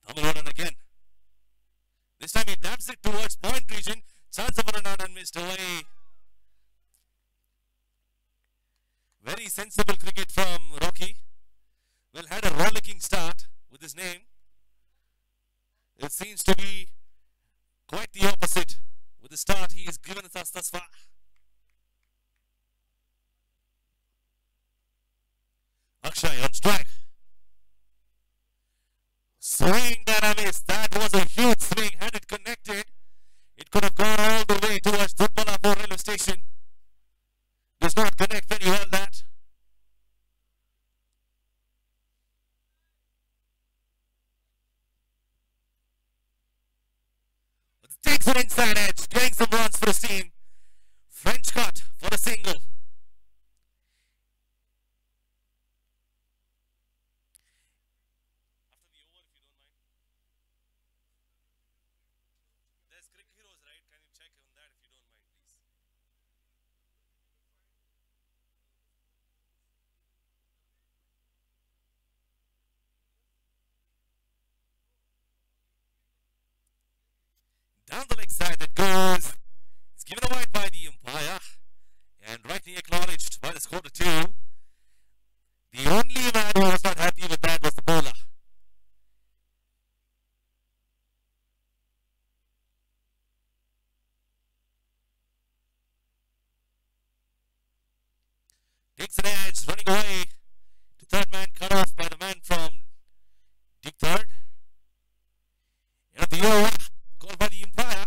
Tamil Vandan again. This time he dabs it towards point region. Chance of a run out and missed away. Very sensible cricket from Rocky. Well, had a rollicking start with his name. It seems to be quite the opposite with the start he has given us thus far. Akshay on strike. Swing that I missed. That was a huge swing. Had it connected, it could have gone all the way towards Dudbalapur railway station. Does not connect very well that. But it takes an inside edge, getting some runs for his team. French cut for a single. Down the leg side that goes. It's given a wide by the umpire and rightly acknowledged by the score to 2. The only man who was not happy with that was the bowler. Takes an edge, running away to third man, cut off by the man from deep third. And the over. Called by the umpire.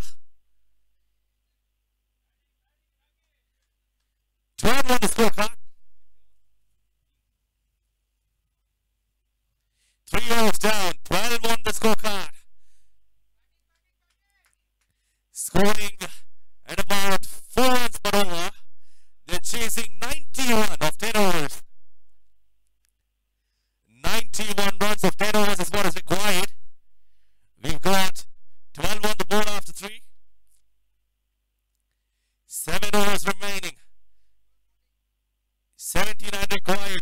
12 on the scorecard. 3 overs down. 12 on the scorecard. Scoring at about 4 runs per over. They're chasing 91 of 10 overs. 91 runs of 10 overs is what is required. We've got 12 on the board after 3. 7 overs remaining. 79 required.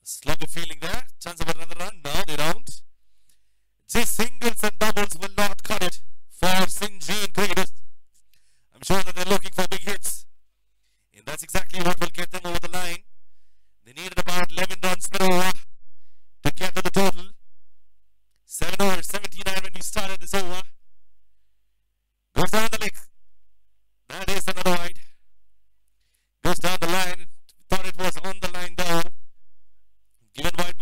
Slugger feeling there. Chance of another run. No, they don't. Just singles and doubles will not cut it for Syngene cricketers. I'm sure that they're looking for big hits. And that's exactly what will get them over the line. They needed about 11 runs per over to get to the total. 7 overs, 79 when we started this over. Goes down the leg. That is another wide. Goes down the line. Thought it was on the line though. Given wide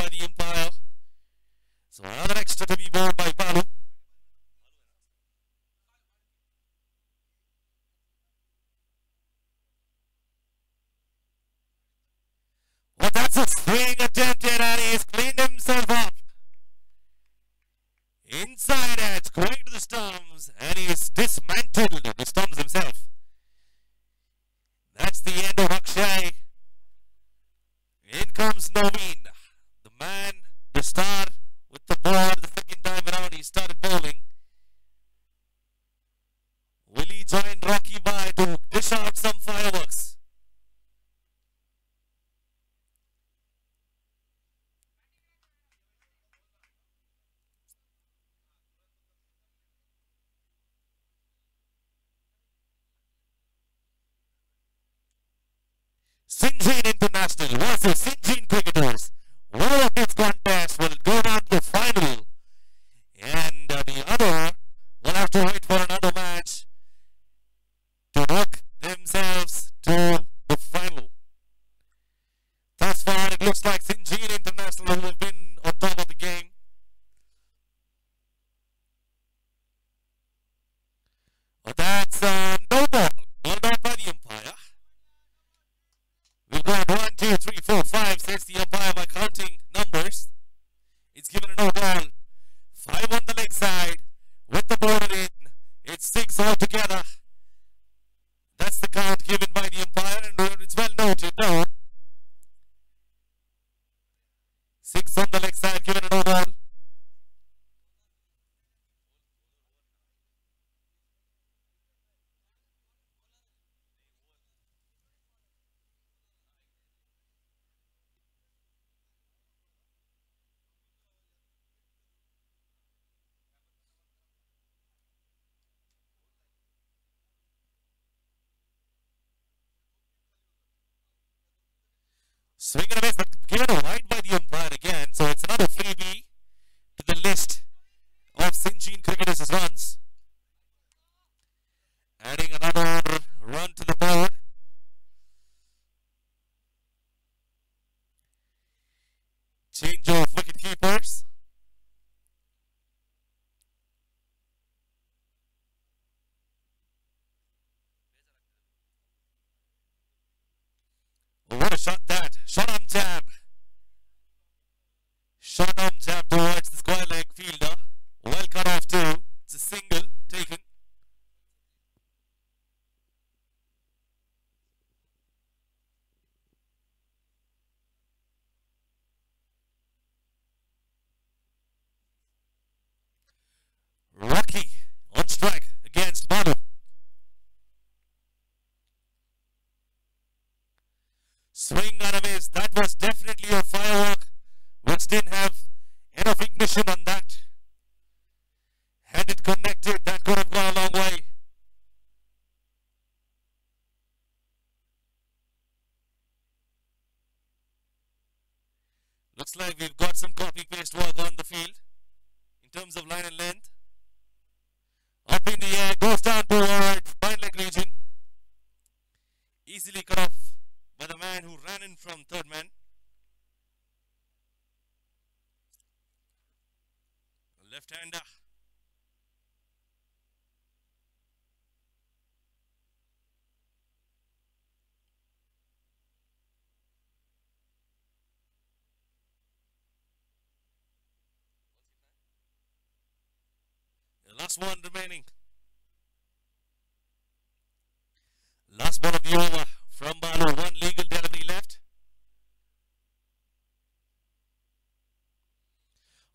Syngene International versus Syngene Cricketers. One of this contest will go down to the final, and the other will have to wait for another match to hook themselves to the final. Thus far, it looks like Syngene International who have been on top of the game. But that's no ball. Ball out by the umpire. We've got 1, 2, 3, 4, 5, says the umpire by counting numbers. It's given a no ball. 5 on the leg side with the ball in. It's 6 altogether. That's the count given by the umpire, and it's well noted now. 6 on the leg side, given a no ball. Swing and a miss, but given a wide by the umpire again, so it's another freebie to the list of Syngene Cricketers' runs. Adding another run to the board. Change of wicket keepers. Oh, what a shot that. Shot on jab. Shot on jab towards the square leg fielder. Well cut off too. It's a single taken. Rocky on strike against Manu. Swing and a miss. That was definitely a firework which didn't have enough ignition on that. Had it connected, that could have gone a long way. Looks like we've got some copy-paste work on the field in terms of line and length. Up in the air, goes down towards fine leg region. Easily cut off by the man who ran in from third man. Left-hander. The last one remaining. Last ball of the over from Balu. One legal delivery left.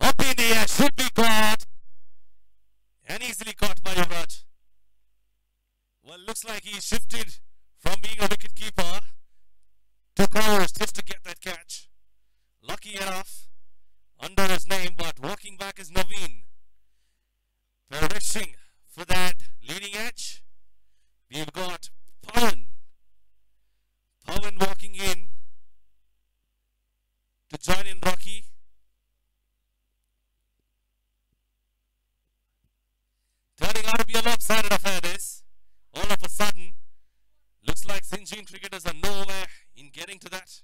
Up in the air, should be caught. And easily caught by Yuvraj. Well, looks like he shifted from being a wicket keeper to covers just to get that catch. Lucky enough under his name, but walking back is Naveen. Perishing for that leading edge. We've got Pawan. Pawan walking in to join in Rocky. Turning out to be a lopsided affair this. All of a sudden, looks like Syngene Cricketers are nowhere in getting to that.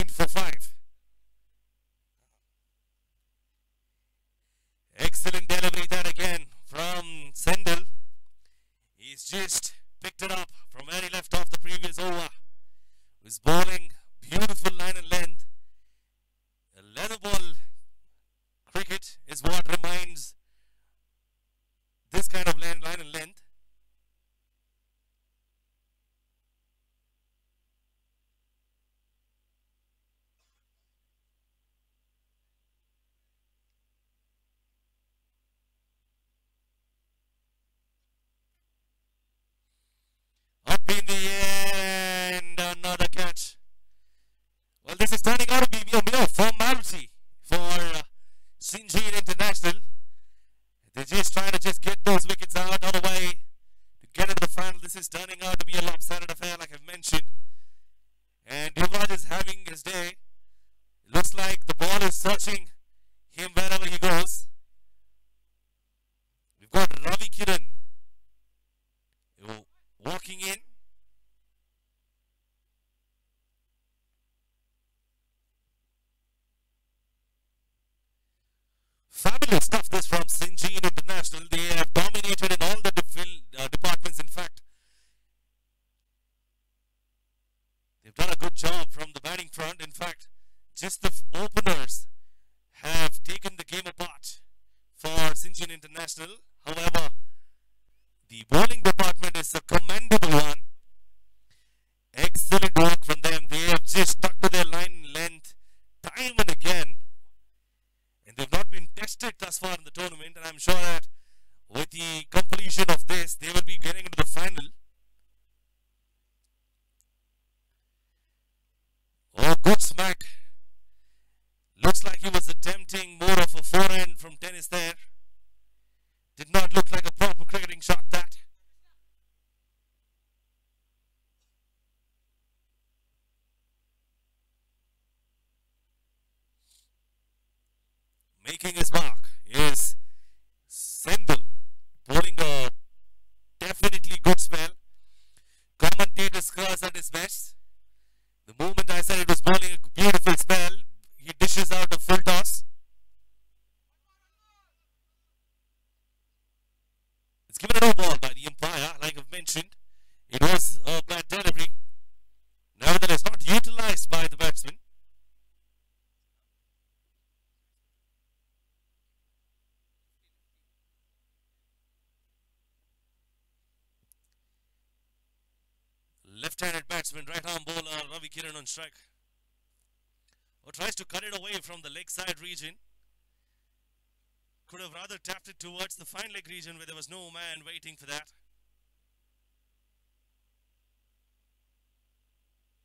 For 5. Excellent delivery there again from Sendil. He's just picked it up from where he left off the previous over. He's bowling beautiful line and length. A leather ball cricket is what reminds marvelous stuff this from Syngene International. They have dominated in all the departments. In fact, they've done a good job from the batting front. In fact, just the openers have taken the game apart for Syngene International. However, the bowling department is a commendable one. Excellent work from them. They have just stuck to their line length time and again. And they've not been tested thus far in the tournament. And I'm sure that with the completion of this, they will be getting into the final. Oh, good smack. Looks like he was attempting more of a forehand from tennis there. Did not look like a proper cricketing shot, that. Making his mark is Sendil, bowling a definitely good spell. Commentators curse at his best. The moment I said it was bowling a beautiful spell, he dishes out a full toss. It's given a no ball by the umpire, like I've mentioned. It was a bad delivery. Nevertheless, not utilized by the batsman. Left-handed batsman, right-arm bowler Ravi Kiran on strike. Or tries to cut it away from the leg side region. Could have rather tapped it towards the fine leg region where there was no man waiting for that.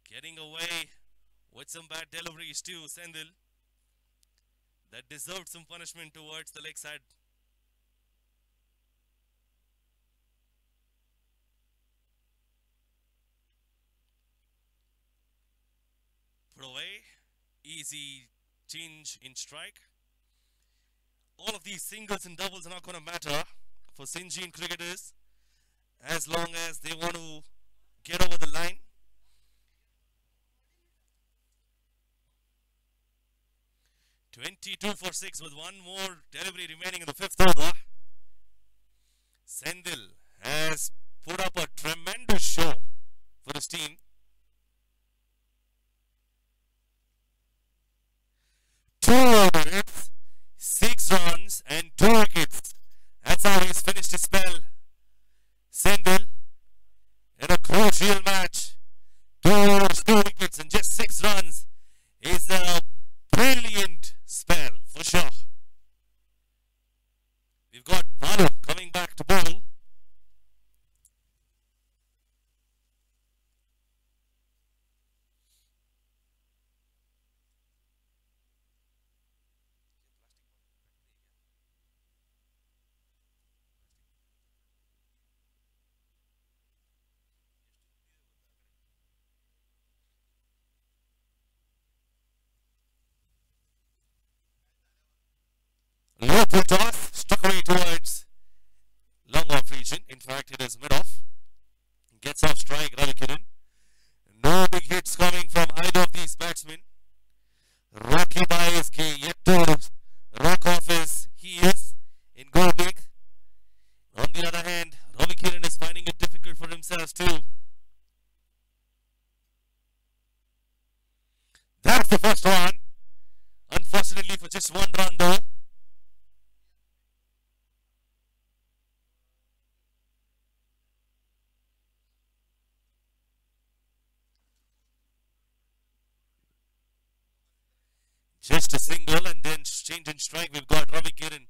Getting away with some bad deliveries too, Sendil. That deserved some punishment towards the leg side. Put away. Easy change in strike. All of these singles and doubles are not going to matter for Syngene cricketers as long as they want to get over the line. "22 for 6" with one more delivery remaining in the 5th over. Sendil has put up a tremendous show for his team. 2 overs, 6 runs and 2 wickets. That's how he's finished his spell. Sendil in a crucial match. 2 overs, 2 wickets and just 6 runs is a brilliant spell for sure. We've got Balu coming back to bowl. Low pull toss, struck away towards long off region. In fact, it is mid off. Gets off strike, Ravi Kiran. No big hits coming from either of these batsmen. Rocky by is yet to rock off as he is in go big. On the other hand, Ravi Kiran is finding it difficult for himself too. That's the first one. Unfortunately for just 1 run though. Just a single and then change in strike. We've got Ravi Kiran.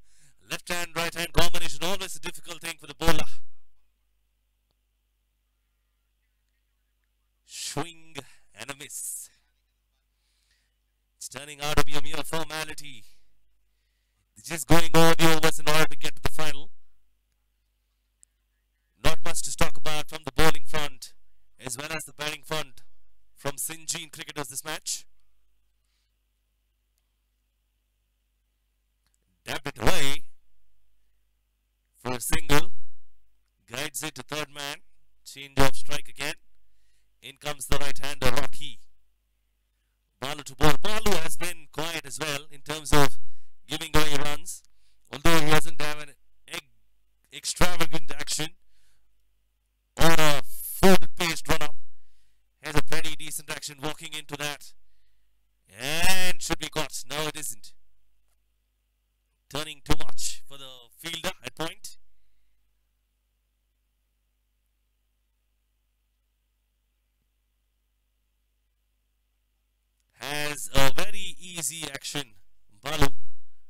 Left hand, right hand combination. Always a difficult thing for the bowler. Swing and a miss. It's turning out to be a mere formality. Just going over the overs in order to get to the final. Not much to talk about from the bowling front as well as the batting front from Syngene cricketers this match. Dabbed it away for a single. Guides it to third man. Change of strike again. In comes the right-hander Rocky. Balu to bowl. Balu has been quiet as well in terms of giving away runs. Although he doesn't have an extravagant action or a full-paced run-up, has a pretty decent action walking into that. And should be caught. No, it isn't. Turning too much for the fielder at point. Has a very easy action. Balu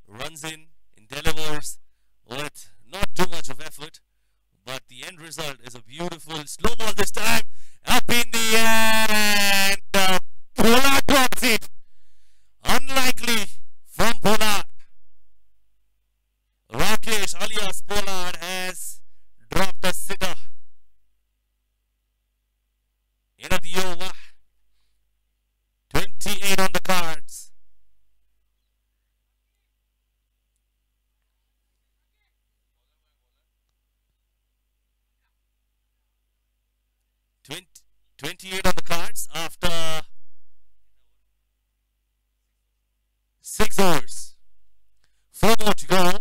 runs in and delivers with not too much of effort, but the end result is a beautiful slow ball this time. Up in the air, and Pollard drops it. Unlikely from Pollard. Rakesh alias Pollard has dropped a sitter. End of the over. 28 on the cards. Twenty 28 on the cards after 6 overs. 4 more to go.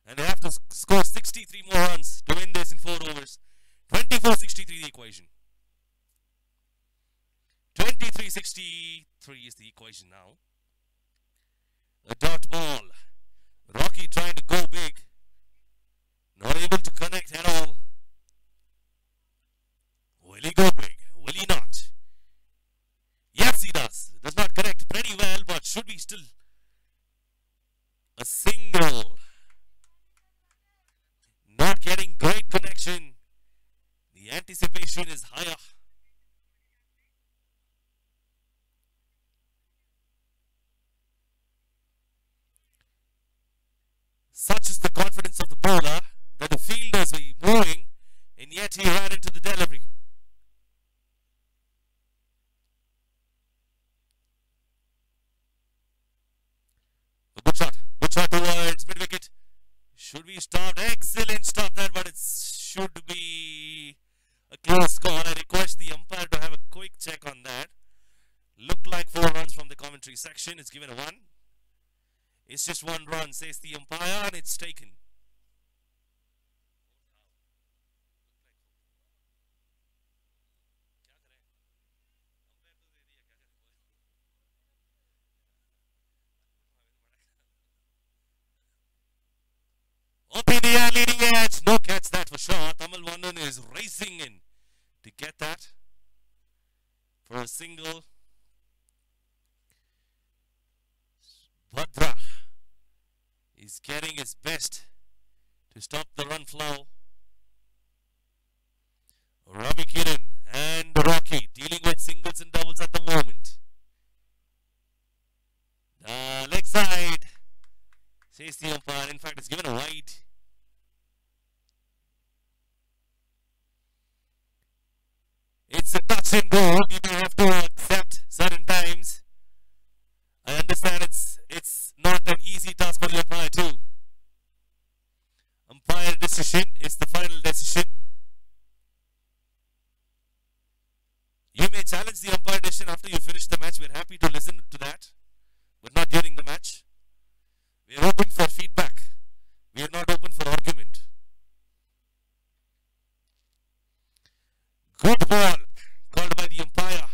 And they have to score 63 more runs to win this in 4 overs. 24-63 the equation. 23-63 is the equation now. A dot ball. Rocky trying to go big. Not able to connect at all. Will he go big? Will he not? Yes, he does. Does not connect pretty well, but should be still a single. Not getting great connection. The anticipation is higher. Such is the confidence of the bowler that the fielders were moving, and yet he ran into the delivery. A good shot towards mid-wicket. Should be stopped. Excellent stop there, but it should be a close call. I request the umpire to have a quick check on that. Looked like 4 runs from the commentary section. It's given a 1. It's just 1 run, says the umpire, and it's taken. Up in the air, leading edge. No catch that for sure. Tamal Vandan is racing in to get that for a single. Bhadra is getting his best to stop the run flow. Ravi Kiran and Rocky dealing with singles and doubles at the moment. Leg side, says the umpire. In fact, it's given a wide. It's a touch and go. You may have to accept certain times. I understand it's not an easy task for the umpire too. Umpire decision is the final decision. You may challenge the umpire decision after you finish the match. We're happy to listen to that, but not during the match. We're open for feedback. We are not open for argument. Good ball called by the umpire.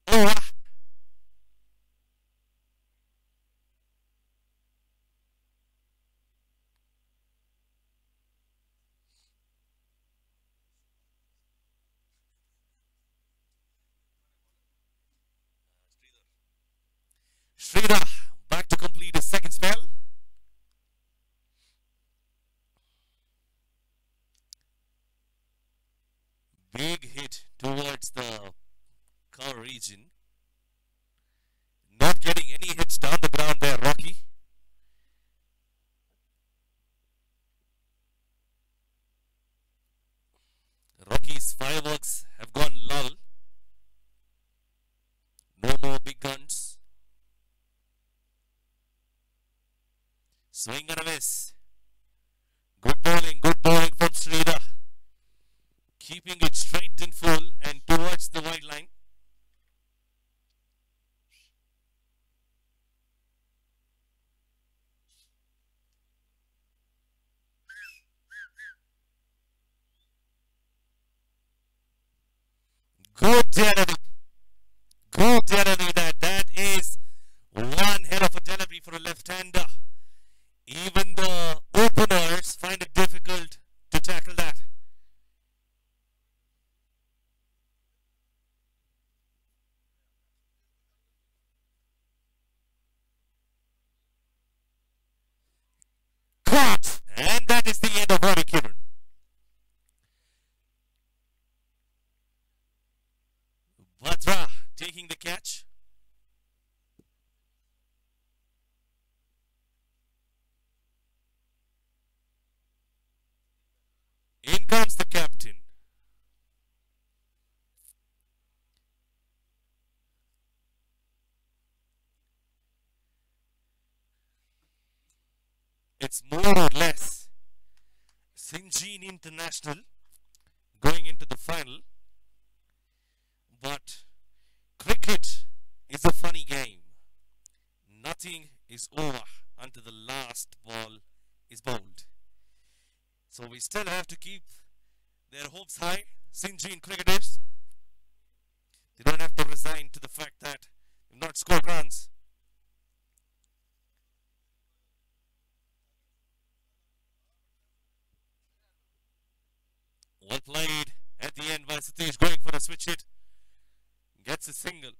Over. Sridhar back to complete his second spell. Big hit towards the cover region. Not getting any hits down the ground there, Rocky. Rocky's fireworks have gone lull. No more big guns. Swing and a miss. Good bowling from Sridhar. Keeping it straight and full and towards the white line. delivery. Good delivery that. That is one hell of a delivery for a left-hander. Even the openers find it difficult to tackle that. Caught! And that is the end of Robbie Kieran. Batra taking the catch. In comes the captain. It's more or less Syngene International going into the final. But cricket is a funny game. Nothing is over until the last ball is bowled. So we still have to keep their hopes high. Syngene cricketers, they don't have to resign to the fact that they've not scored runs. Well played at the end by Satish, going for a switch hit. Gets a single.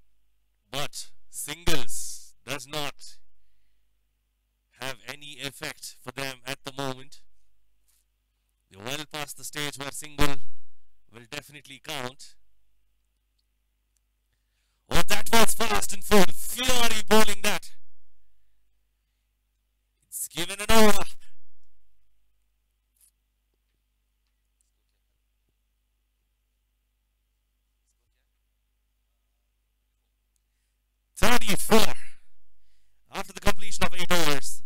But singles does not have any effect for them at the moment. They're well past the stage where single will definitely count. Oh, that was fast and full. Fury bowling that. It's given an over. 34. After the completion of 8 overs,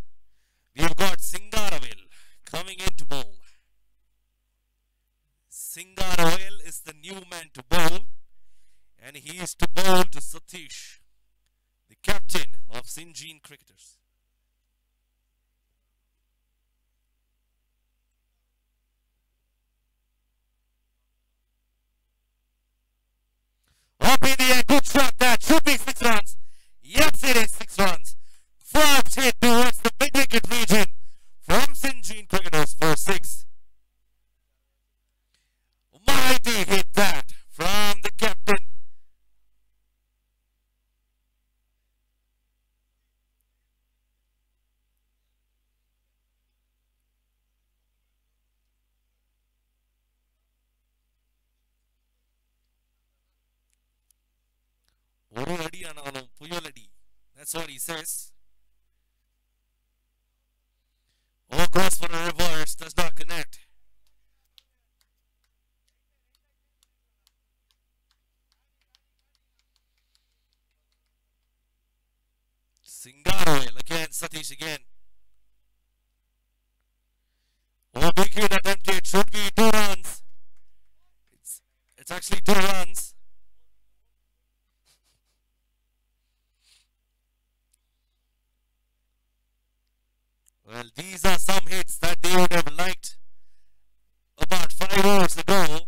we've got Syngene coming in to bowl. Syngene is the new man to bowl, and he is to bowl to Satish, the captain of Syngene cricketers. Up in the air, good shot. That should be 6 runs. Yes, it is 6 runs. First hit towards the mid wicket region from Syngene cricketers for 6. Mighty hit that from the captain. That's what he says. Oh, goes for a reverse. Does not connect. Syngene again. Satish again. Oh, big hit attempted. Should be 2 runs. It's actually 2 runs. Well, these are some hits that they would have liked about 5 overs ago.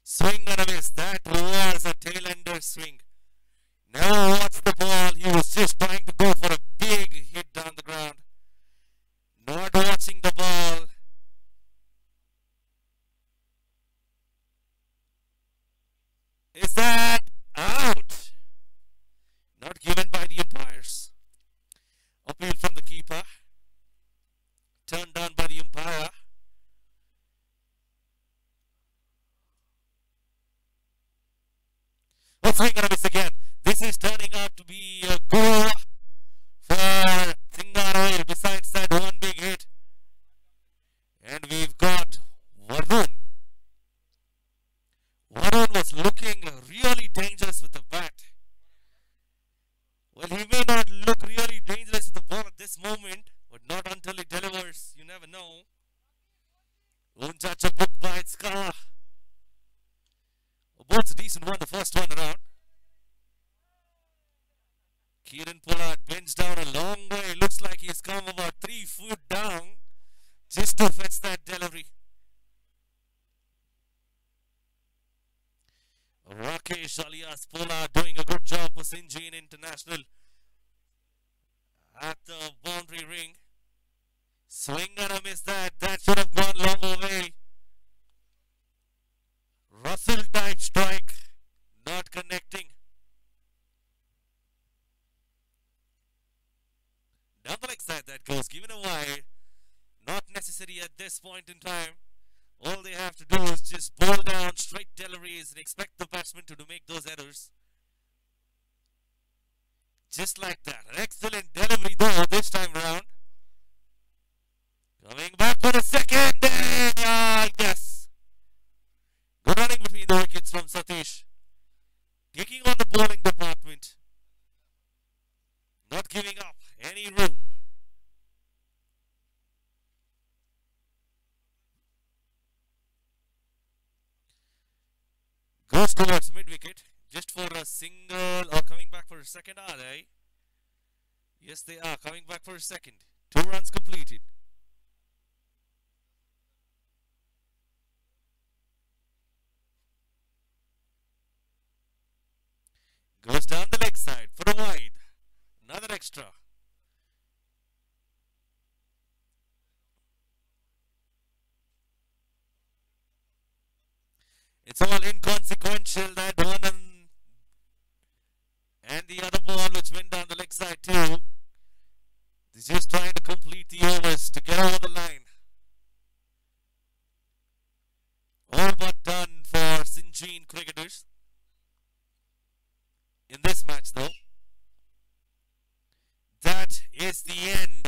Swing and a miss. That was a tail-ender swing. Now watch the ball. He was just trying to go for a big hit down the ground. Not watching the ball. Is that out? Not given by the umpires. Appeal from the keeper. Turned down by the umpire. Oh, swing and a miss again. This is turning out to be a goal for Syngene. Besides that one big hit. And we've got Varun. Varun was looking really dangerous with the bat. Well, he may not look really dangerous with the ball at this moment, but not until he delivers. You never know. Unchacha book by Skara. Both a decent one, the first one around. Kieran Pollard bends down a long way. Looks like he's come about 3 feet down just to fetch that delivery. Rakesh alias Pola doing a good job for Syngene International at the boundary ring. Swing and a miss that. That should have gone long away. Russell type strike. Not connecting. Down the leg side that goes. Given a wide. Not necessary at this point in time. All they have to do is just bowl down straight deliveries and expect the batsman to make those errors. Just like that. An excellent delivery though this time round. Coming back for the second. Yes. Good running between the wickets from Satish. Taking on the bowling department. Not giving up any room. Goes towards mid-wicket, just for a single, or coming back for a second, are they? Yes, they are, coming back for a second. 2 runs completed. Goes down the leg side for a wide. Another extra. It's all inconsequential, that one and the other ball which went down the leg side too. They're just trying to complete the overs to get over the line. All but done for Syngene cricketers in this match though. That is the end